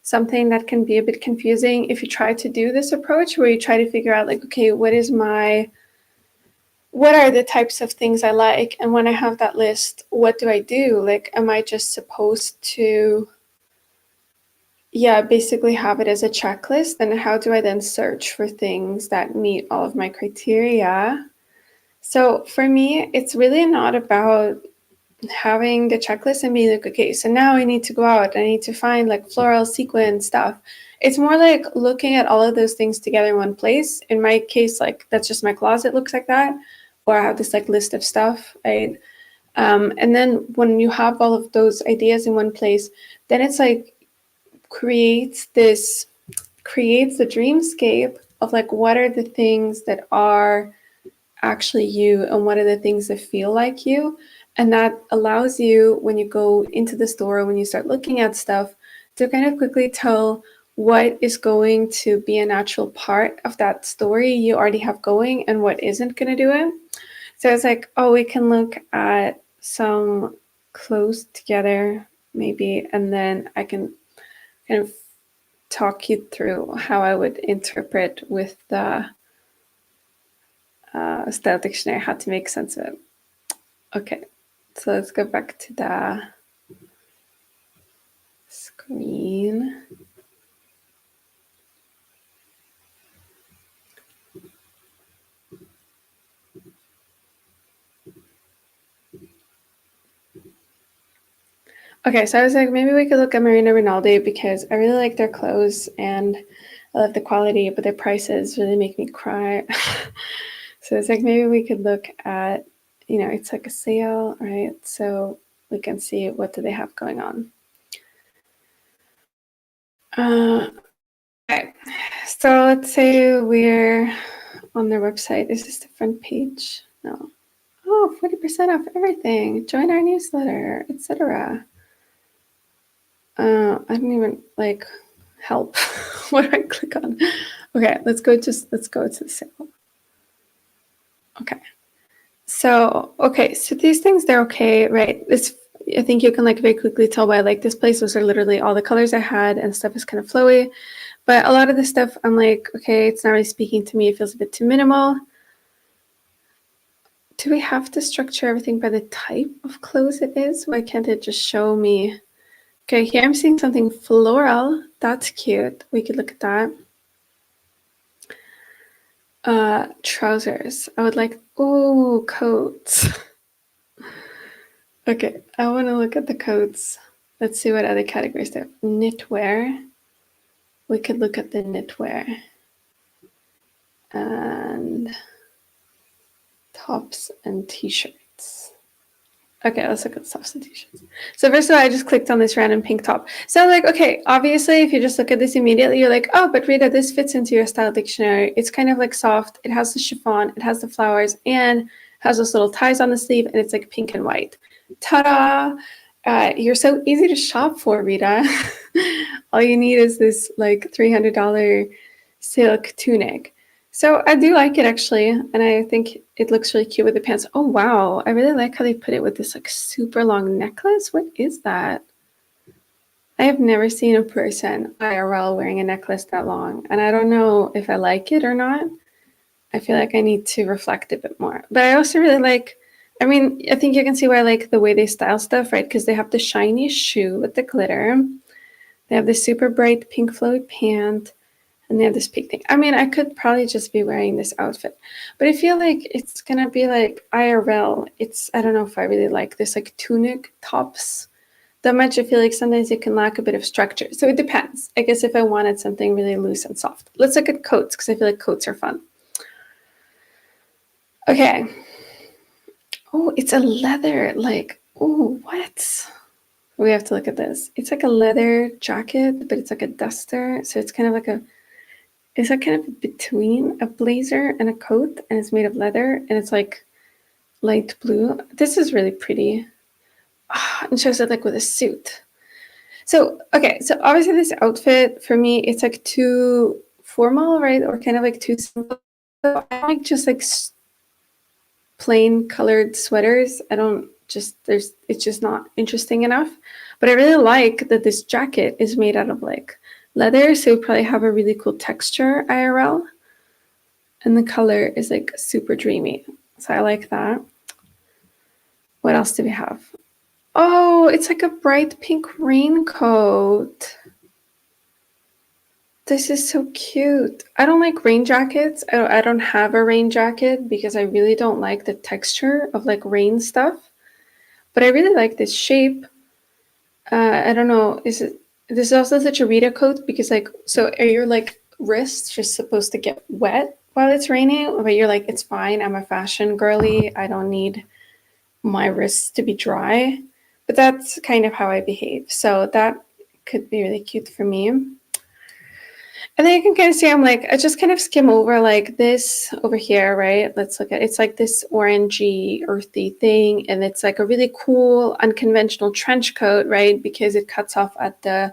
something that can be a bit confusing if you try to do this approach where you try to figure out like, okay, what are the types of things I like? And when I have that list, what do I do? Like, am I just supposed to, basically have it as a checklist? And how do I then search for things that meet all of my criteria? So for me, it's really not about having the checklist and being like, okay, so now I need to go out. I need to find like floral sequin stuff. It's more like looking at all of those things together in one place. In my case, like that's just my closet looks like that, or I have this like list of stuff, right? And then when you have all of those ideas in one place, then it's like creates the dreamscape of like what are the things that are actually you and what are the things that feel like you. And that allows you, when you go into the store, when you start looking at stuff, to kind of quickly tell what is going to be a natural part of that story you already have going and what isn't going to do it. So it's like, oh, we can look at some clothes together, maybe, and then I can kind of talk you through how I would interpret with the style dictionary how to make sense of it. Okay, so let's go back to the screen. Okay, so I was like, maybe we could look at Marina Rinaldi because I really like their clothes and I love the quality, but their prices really make me cry. So it's like, maybe we could look at, it's like a sale, right? So we can see what do they have going on. Okay, so let's say we're on their website. Is this the front page? No. Oh, 40% off everything. Join our newsletter, etc. I don't even like help. What do I click on? Okay, let's go to the sale. Okay. So these things, they're okay, right? I think you can like very quickly tell by like this place, those are literally all the colors I had and stuff is kind of flowy. But a lot of the stuff I'm like, okay, it's not really speaking to me. It feels a bit too minimal. Do we have to structure everything by the type of clothes it is? Why can't it just show me? Okay, here I'm seeing something floral. That's cute. We could look at that. Trousers. I would like, oh, coats. Okay, I want to look at the coats. Let's see what other categories there. Knitwear. We could look at the knitwear. And tops and t-shirts. Okay, let's look at the tops and t-shirts. So first of all, I just clicked on this random pink top. So I'm like, okay, obviously, if you just look at this immediately, you're like, oh, but Rita, this fits into your style dictionary. It's kind of like soft. It has the chiffon. It has the flowers and has those little ties on the sleeve, and it's like pink and white. Ta-da! You're so easy to shop for, Rita. All you need is this like $300 silk tunic. So I do like it actually, and I think it looks really cute with the pants. Oh wow, I really like how they put it with this like super long necklace. What is that? I have never seen a person IRL wearing a necklace that long, and I don't know if I like it or not. I feel like I need to reflect a bit more. But I also really like, I mean, I think you can see why I like the way they style stuff, right? Because they have the shiny shoe with the glitter. They have this super bright pink flowy pant. And they have this pink thing. I mean, I could probably just be wearing this outfit. But I feel like it's going to be like IRL. I don't know if I really like this like tunic tops that much. I feel like sometimes it can lack a bit of structure. So it depends. I guess if I wanted something really loose and soft. Let's look at coats because I feel like coats are fun. Okay. Oh, it's a leather, like, oh, what? We have to look at this. It's like a leather jacket, but it's like a duster. So it's kind of like it's like kind of between a blazer and a coat, and it's made of leather, and it's like light blue. This is really pretty. And shows it like with a suit. So, okay, so obviously this outfit, for me, it's like too formal, right? Or kind of like too simple. So I like just like plain colored sweaters. It's just not interesting enough. But I really like that this jacket is made out of like leather, so it probably have a really cool texture IRL. And the color is like super dreamy. So I like that. What else do we have? Oh, it's like a bright pink raincoat. This is so cute. I don't like rain jackets. I don't have a rain jacket because I really don't like the texture of like rain stuff. But I really like this shape. I don't know. This is also such a Rita coat because like, so are your like wrists just supposed to get wet while it's raining? But you're like, it's fine. I'm a fashion girly. I don't need my wrists to be dry. But that's kind of how I behave. So that could be really cute for me. And then you can kind of see I'm like, I just kind of skim over like this over here, right? Let's look at it's like this orangey, earthy thing. And it's like a really cool, unconventional trench coat, right? Because it cuts off at the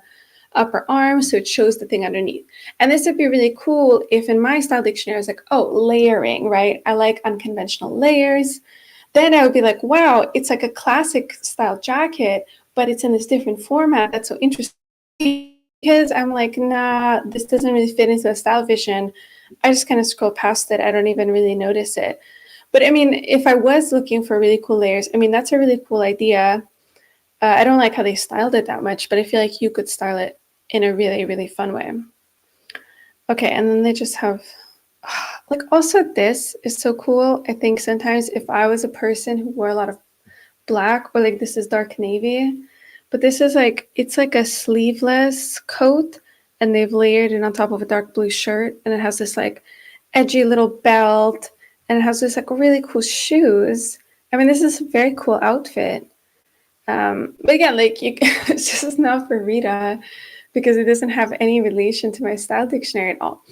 upper arm, so it shows the thing underneath. And this would be really cool if in my style dictionary, I was like, oh, layering, right? I like unconventional layers. Then I would be like, wow, it's like a classic style jacket, but it's in this different format. That's so interesting. Because I'm like, nah, this doesn't really fit into the style vision. I just kind of scroll past it. I don't even really notice it. But I mean, if I was looking for really cool layers, I mean, that's a really cool idea. I don't like how they styled it that much, but I feel like you could style it in a really, really fun way. Okay, and then they just have, like, also this is so cool. I think sometimes if I was a person who wore a lot of black, or like this is dark navy, but this is like, it's like a sleeveless coat, and they've layered it on top of a dark blue shirt, and it has this like edgy little belt, and it has this like really cool shoes. I mean, this is a very cool outfit. But again, like it's just not for Rita because it doesn't have any relation to my style dictionary at all.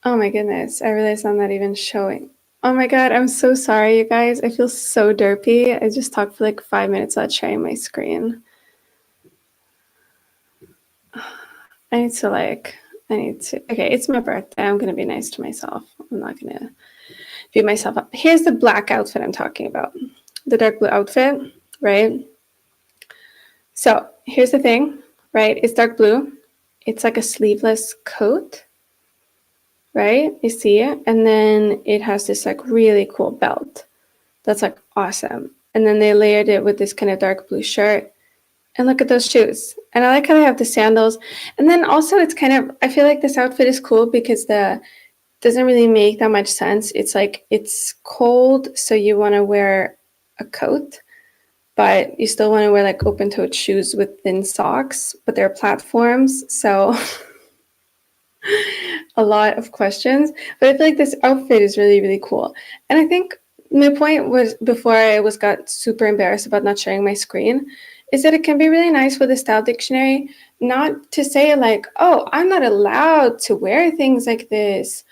Oh my goodness, I realized I'm not even showing. Oh my god, I'm so sorry, you guys. I feel so derpy. I just talked for like 5 minutes without sharing my screen. Okay, it's my birthday. I'm gonna be nice to myself. I'm not gonna beat myself up. Here's the black outfit I'm talking about. The dark blue outfit, right? So here's the thing, right? It's dark blue. It's like a sleeveless coat, right? You see it? And then it has this like really cool belt. That's like awesome. And then they layered it with this kind of dark blue shirt. And look at those shoes. And I like how they have the sandals. And then also it's kind of, I feel like this outfit is cool because doesn't really make that much sense. It's like, it's cold, so you want to wear a coat, but you still want to wear like open-toed shoes with thin socks, but they're platforms. So a lot of questions. But I feel like this outfit is really, really cool. And I think my point was, before I got super embarrassed about not sharing my screen, is that it can be really nice with a style dictionary, not to say like, oh, I'm not allowed to wear things like this.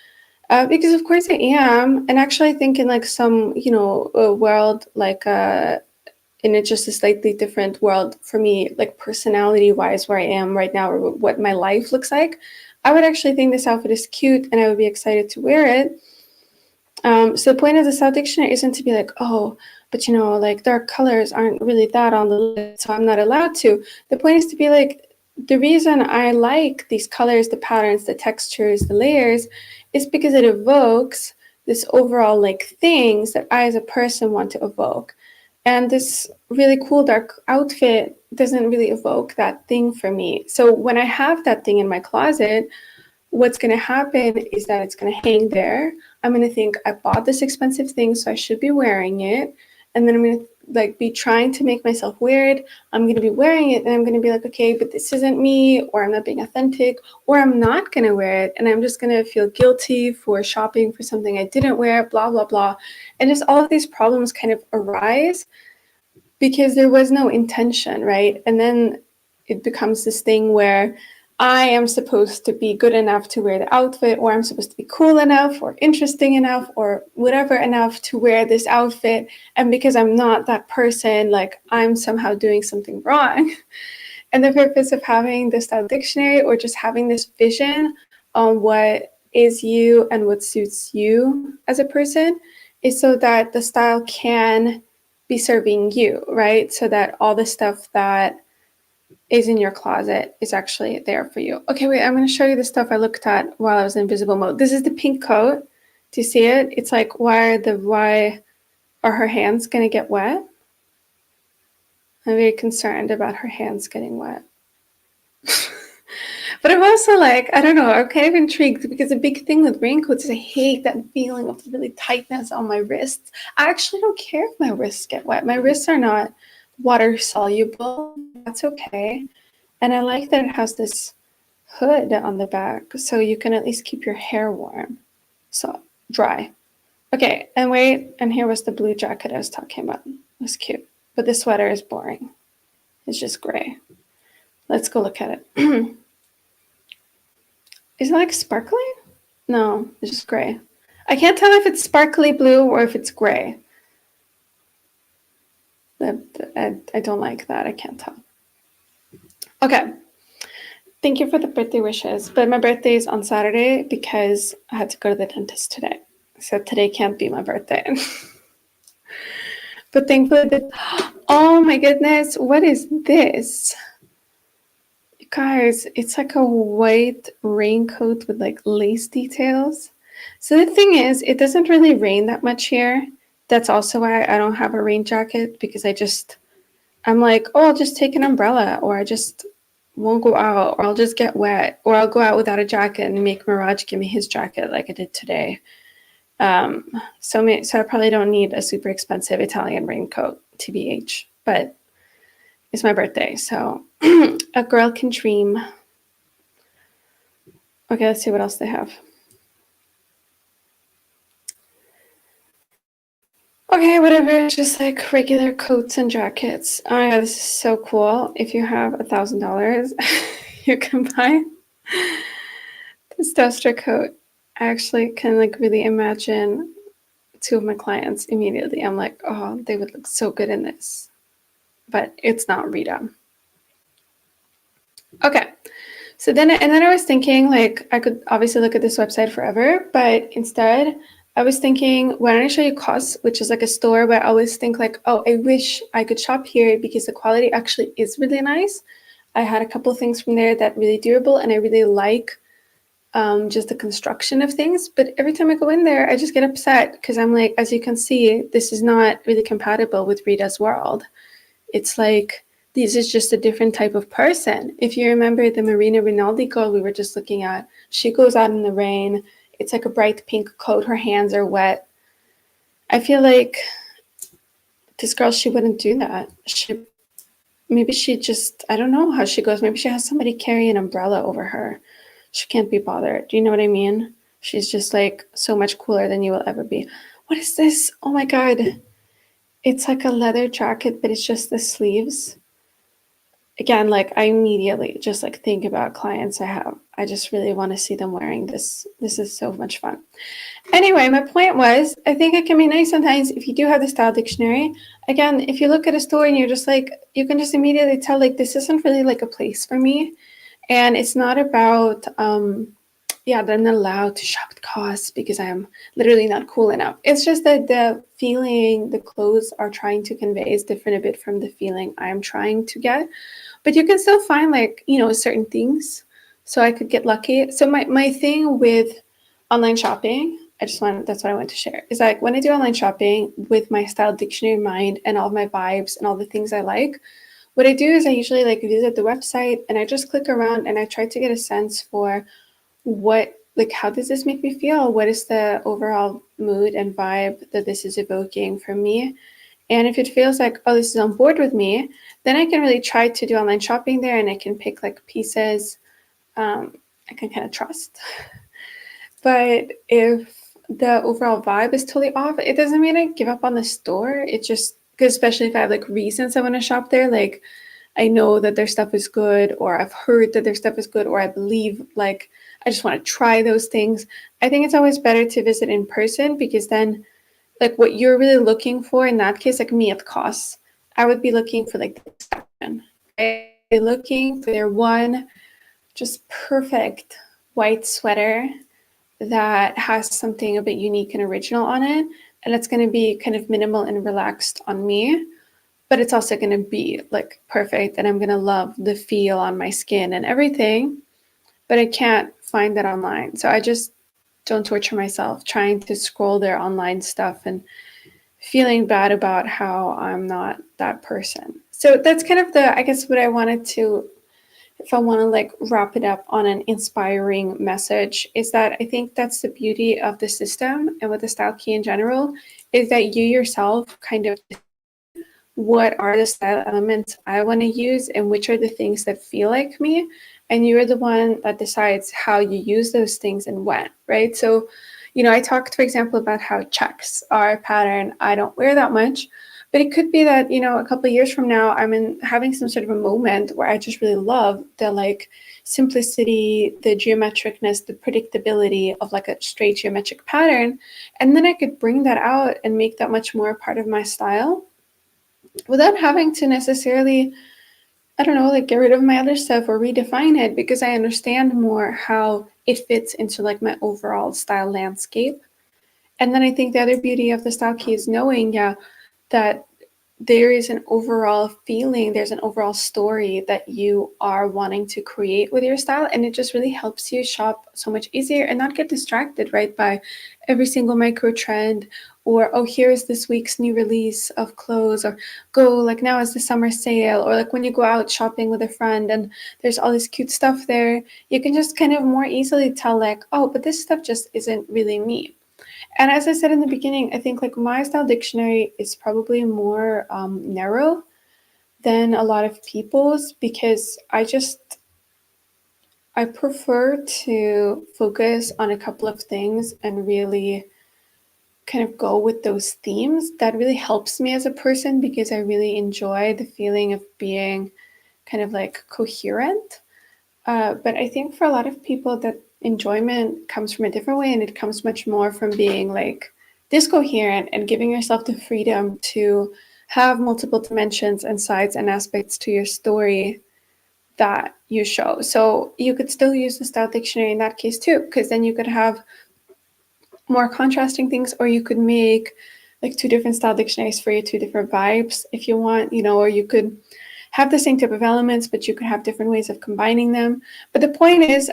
Because of course I am. And actually I think in like some, world, like in it's just a slightly different world for me, like personality-wise, where I am right now, or what my life looks like, I would actually think this outfit is cute and I would be excited to wear it. So the point of the style dictionary isn't to be like, oh, but like dark colors aren't really that on the list, so I'm not allowed to. The point is to be like, the reason I like these colors, the patterns, the textures, the layers, is because it evokes this overall like things that I as a person want to evoke. And this really cool dark outfit doesn't really evoke that thing for me. So when I have that thing in my closet, what's going to happen is that it's going to hang there. I'm going to think, I bought this expensive thing, so I should be wearing it. And then I'm going to like be trying to make myself wear it. I'm going to be wearing it and I'm going to be like, okay, but this isn't me, or I'm not being authentic, or I'm not going to wear it. And I'm just going to feel guilty for shopping for something I didn't wear, blah, blah, blah. And just all of these problems kind of arise because there was no intention, right? And then it becomes this thing where I am supposed to be good enough to wear the outfit, or I'm supposed to be cool enough or interesting enough or whatever enough to wear this outfit. And because I'm not that person, like I'm somehow doing something wrong. And the purpose of having the style dictionary, or just having this vision on what is you and what suits you as a person, is so that the style can be serving you, right? So that all the stuff that is in your closet is actually there for you. Okay, wait, I'm going to show you the stuff I looked at while I was in invisible mode. This is the pink coat. Do you see it? It's like, why are her hands going to get wet? I'm very concerned about her hands getting wet. But I'm also like, I don't know, I'm kind of intrigued because the big thing with raincoats is I hate that feeling of really tightness on my wrists. I actually don't care if my wrists get wet. My wrists are not water soluble. That's okay. And I like that it has this hood on the back so you can at least keep your hair warm. So dry. Okay, and wait, and here was the blue jacket I was talking about. It was cute. But the sweater is boring. It's just gray. Let's go look at it. Is it like sparkly? No, it's just gray. I can't tell if it's sparkly blue or if it's gray. I don't like that. I can't tell. Okay. Thank you for the birthday wishes. But my birthday is on Saturday because I had to go to the dentist today. So today can't be my birthday. But thankfully, oh my goodness, what is this? Guys, it's like a white raincoat with like lace details. So the thing is, it doesn't really rain that much here. That's also why I don't have a rain jacket, because I'm like, oh, I'll just take an umbrella, or I just won't go out, or I'll just get wet, or I'll go out without a jacket and make Mirage give me his jacket like I did today. So I probably don't need a super expensive Italian raincoat, TBH, but it's my birthday, so a girl can dream. Okay, let's see what else they have. Okay, whatever, just like regular coats and jackets. Oh my god, this is so cool. If you have $1,000, you can buy this duster coat. I actually can like really imagine two of my clients immediately. I'm like, oh, they would look so good in this. But it's not Rita. Okay. So then I was thinking, like, I could obviously look at this website forever, but instead I was thinking, why don't I show you COS, which is like a store where I always think like, oh, I wish I could shop here because the quality actually is really nice. I had a couple things from there that really durable, and I really like just the construction of things. But every time I go in there, I just get upset because I'm like, as you can see, this is not really compatible with Rita's world. It's like, this is just a different type of person. If you remember the Marina Rinaldi girl we were just looking at, she goes out in the rain. It's like a bright pink coat. Her hands are wet. I feel like this girl, she wouldn't do that. Maybe she just, I don't know how she goes. Maybe she has somebody carry an umbrella over her. She can't be bothered. Do you know what I mean? She's just like so much cooler than you will ever be. What is this? Oh my God. It's like a leather jacket, but it's just the sleeves. again, like I immediately just like think about clients I have. I just really want to see them wearing this. This is so much fun. Anyway, my point was, I think it can be nice sometimes if you do have the style dictionary. Again, if you look at a store and you're just like, you can just immediately tell like this isn't really like a place for me. And it's not about that I'm not allowed to shop at cost because I'm literally not cool enough. It's just that the feeling the clothes are trying to convey is different a bit from the feeling I'm trying to get. But you can still find like, certain things. So I could get lucky. So my thing with online shopping, that's what I want to share, is like when I do online shopping with my style dictionary in mind and all of my vibes and all the things I like, what I do is I usually like visit the website and I just click around and I try to get a sense for how does this make me feel? What is the overall mood and vibe that this is evoking for me? And if it feels like, oh, this is on board with me, then I can really try to do online shopping there and I can pick like pieces I can kind of trust. But if the overall vibe is totally off, it doesn't mean I give up on the store. It just, because especially if I have like reasons I want to shop there, like I know that their stuff is good, or I've heard that their stuff is good, or I believe like I just want to try those things. I think it's always better to visit in person because then like what you're really looking for in that case, like me at costs, I would be looking for like the exception, right? Looking for their one just perfect white sweater that has something a bit unique and original on it. And it's going to be kind of minimal and relaxed on me, but it's also going to be like perfect. And I'm going to love the feel on my skin and everything, but I can't find that online. So I just don't torture myself trying to scroll their online stuff and feeling bad about how I'm not that person. So that's kind of I guess what I wanted to, if I want to like wrap it up on an inspiring message, is that I think that's the beauty of the system and with the style key in general, is that you yourself kind of, what are the style elements I want to use and which are the things that feel like me, and you're the one that decides how you use those things and when, right? So I talked, for example, about how checks are a pattern I don't wear that much, but it could be that a couple of years from now I'm having some sort of a moment where I just really love the like simplicity, the geometricness, the predictability of like a straight geometric pattern, and then I could bring that out and make that much more a part of my style without having to necessarily, I don't know, like get rid of my other stuff or redefine it, because I understand more how it fits into like my overall style landscape. And then I think the other beauty of the style key is knowing, that there is an overall feeling, there's an overall story that you are wanting to create with your style. And it just really helps you shop so much easier and not get distracted, right, by every single micro trend, or, oh, here's this week's new release of clothes, or go, like now is the summer sale, or like when you go out shopping with a friend and there's all this cute stuff there, you can just kind of more easily tell like, oh, but this stuff just isn't really me. And as I said in the beginning, I think like my style dictionary is probably more narrow than a lot of people's, because I prefer to focus on a couple of things and really kind of go with those themes. That really helps me as a person because I really enjoy the feeling of being kind of like coherent. But I think for a lot of people, that enjoyment comes from a different way, and it comes much more from being like discoherent and giving yourself the freedom to have multiple dimensions and sides and aspects to your story that you show. So you could still use the style dictionary in that case too, because then you could have more contrasting things, or you could make like two different style dictionaries for your two different vibes if you want, or you could have the same type of elements, but you could have different ways of combining them. But the point is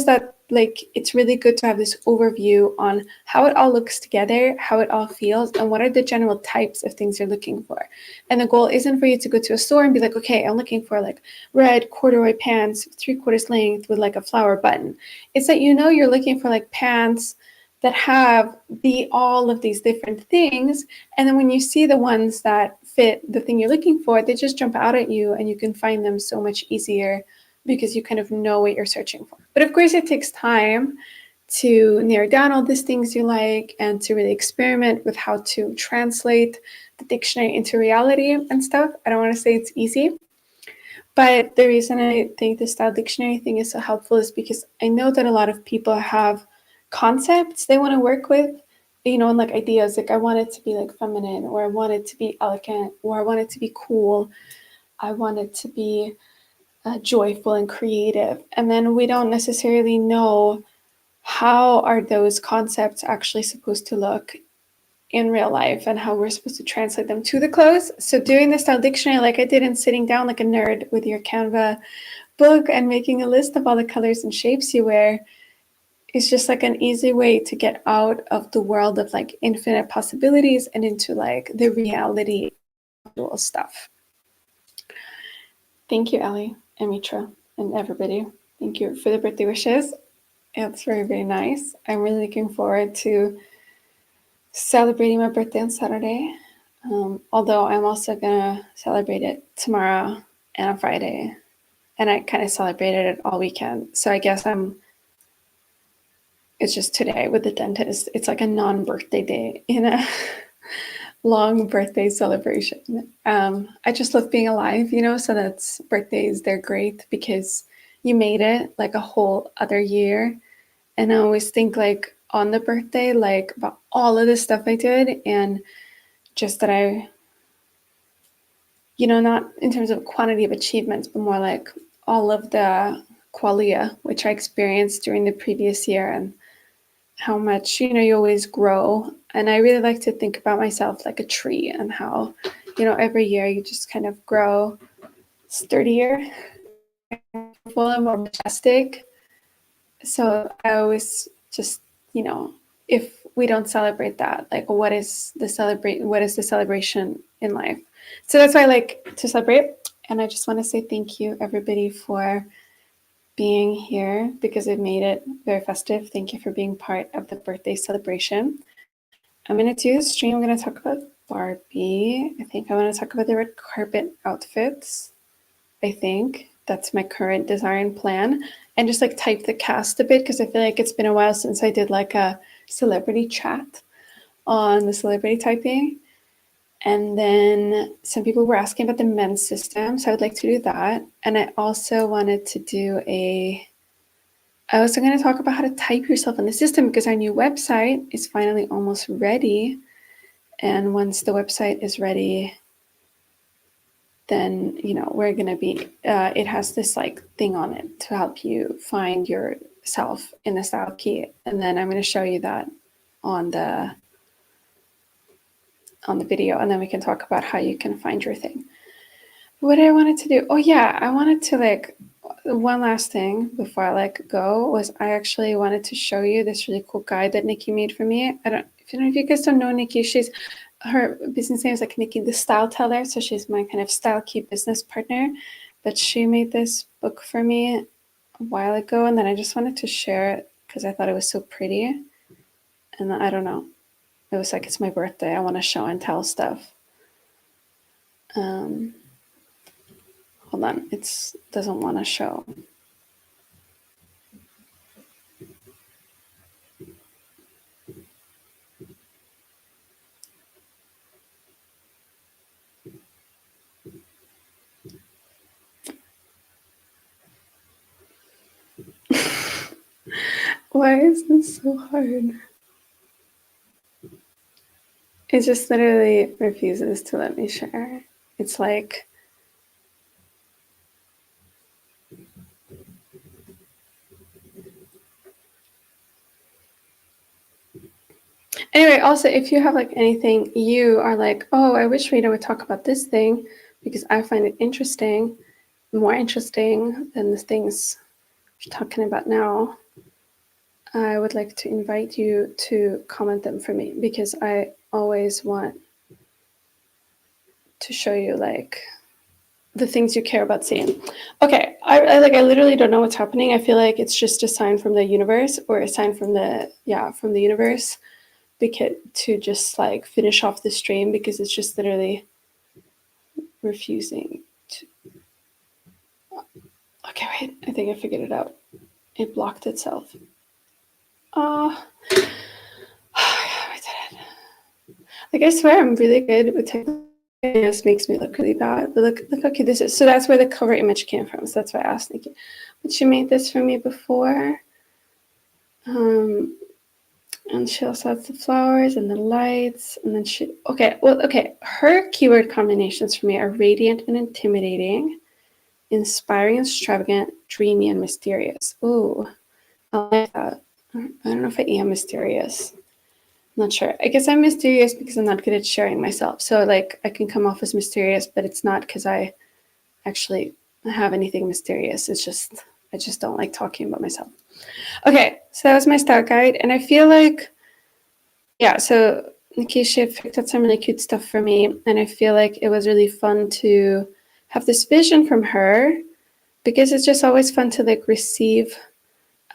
that like it's really good to have this overview on how it all looks together, how it all feels, and what are the general types of things you're looking for. And the goal isn't for you to go to a store and be like, okay, I'm looking for like red corduroy pants, 3/4 length with like a flower button. It's that you're looking for like pants that have all of these different things, and then when you see the ones that fit the thing you're looking for, they just jump out at you and you can find them so much easier because you kind of know what you're searching for. But of course, it takes time to narrow down all these things you like and to really experiment with how to translate the dictionary into reality and stuff. I don't want to say it's easy, But the reason I think the style dictionary thing is so helpful is because I know that a lot of people have concepts they want to work with, and like ideas, like I want it to be like feminine, or I want it to be elegant, or I want it to be cool, I want it to be joyful and creative. And then we don't necessarily know how are those concepts actually supposed to look in real life and how we're supposed to translate them to the clothes. So doing the style dictionary like I did and sitting down like a nerd with your Canva book and making a list of all the colors and shapes you wear is just like an easy way to get out of the world of like infinite possibilities and into like the reality of stuff. Thank you, Ellie and Mitra and everybody. Thank you for the birthday wishes. It's very, very nice. I'm really looking forward to celebrating my birthday on Saturday. Although I'm also gonna celebrate it tomorrow and on Friday, and I kind of celebrated it all weekend. So I guess it's just today with the dentist. It's like a non-birthday day in a long birthday celebration. I just love being alive, so that's birthdays. They're great because you made it like a whole other year. And I always think like on the birthday, like about all of the stuff I did and just that I, not in terms of quantity of achievements, but more like all of the qualia, which I experienced during the previous year and how much, you always grow. And I really like to think about myself like a tree and how, every year you just kind of grow sturdier, full and more majestic. So I always just, if we don't celebrate that, like what is the celebration in life? So that's why I like to celebrate. And I just want to say thank you everybody for being here because it made it very festive. Thank you for being part of the birthday celebration. I'm going to do the stream. I'm going to talk about Barbie. I think I want to talk about the red carpet outfits. I think that's my current design plan. And just like type the cast a bit because I feel like it's been a while since I did like a celebrity chat on the celebrity typing. And then some people were asking about the men's system, so I would like to do that. And I also wanted to do I was going to talk about how to type yourself in the system because our new website is finally almost ready. And once the website is ready, then, we're going to be, it has this like thing on it to help you find yourself in the style key. And then I'm going to show you that on the video, and then we can talk about how you can find your thing. What I wanted to do, oh yeah, I wanted to like, one last thing before I go was I actually wanted to show you this really cool guide that Nikki made for me. If you guys don't know Nikki, her business name is like Nikki the Style Teller, so she's my kind of style key business partner. But she made this book for me a while ago, and then I just wanted to share it because I thought it was so pretty. And I don't know, it was like it's my birthday. I want to show and tell stuff. Hold on, it doesn't want to show. Why is this so hard? It just literally refuses to let me share. It's like, anyway, also, if you have like anything you are like, oh, I wish Rita would talk about this thing because I find it interesting, more interesting than the things we're talking about now, I would like to invite you to comment them for me because I always want to show you like the things you care about seeing. Okay, I literally don't know what's happening. I feel like it's just a sign from the universe or a sign from the universe because to just like finish off the stream because it's just literally refusing to. Okay, wait, I think I figured it out. It blocked itself. I did it. Like I swear I'm really good with technology. this makes me look really bad. But look how cute this is. So that's where the cover image came from. So that's why I asked Nikki. But she made this for me before. And she also has the flowers and the lights. And then her keyword combinations for me are radiant and intimidating, inspiring, extravagant, dreamy, and mysterious. Ooh, I like that. I don't know if I am mysterious. I'm not sure. I guess I'm mysterious because I'm not good at sharing myself. So like I can come off as mysterious, but it's not because I actually have anything mysterious. It's just I just don't like talking about myself. Okay, so that was my style guide, and I feel like so Nikisha picked out some really cute stuff for me, and I feel like it was really fun to have this vision from her because it's just always fun to like receive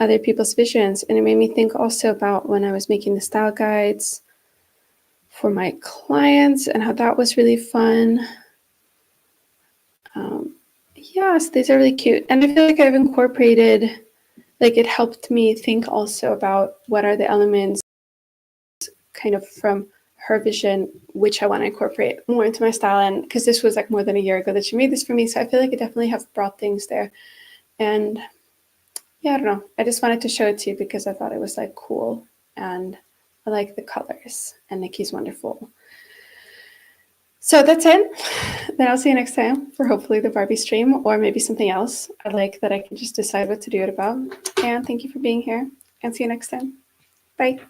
other people's visions, and it made me think also about when I was making the style guides for my clients and how that was really fun. So these are really cute, and I feel like I've incorporated, like it helped me think also about what are the elements kind of from her vision which I want to incorporate more into my style, and because this was like more than a year ago that she made this for me, so I feel like I definitely have brought things there. And I don't know, I just wanted to show it to you because I thought it was like cool, and I like the colors, and Nikki's wonderful. So that's it. Then I'll see you next time for hopefully the Barbie stream or maybe something else I like that I can just decide what to do it about. And thank you for being here, and see you next time. Bye.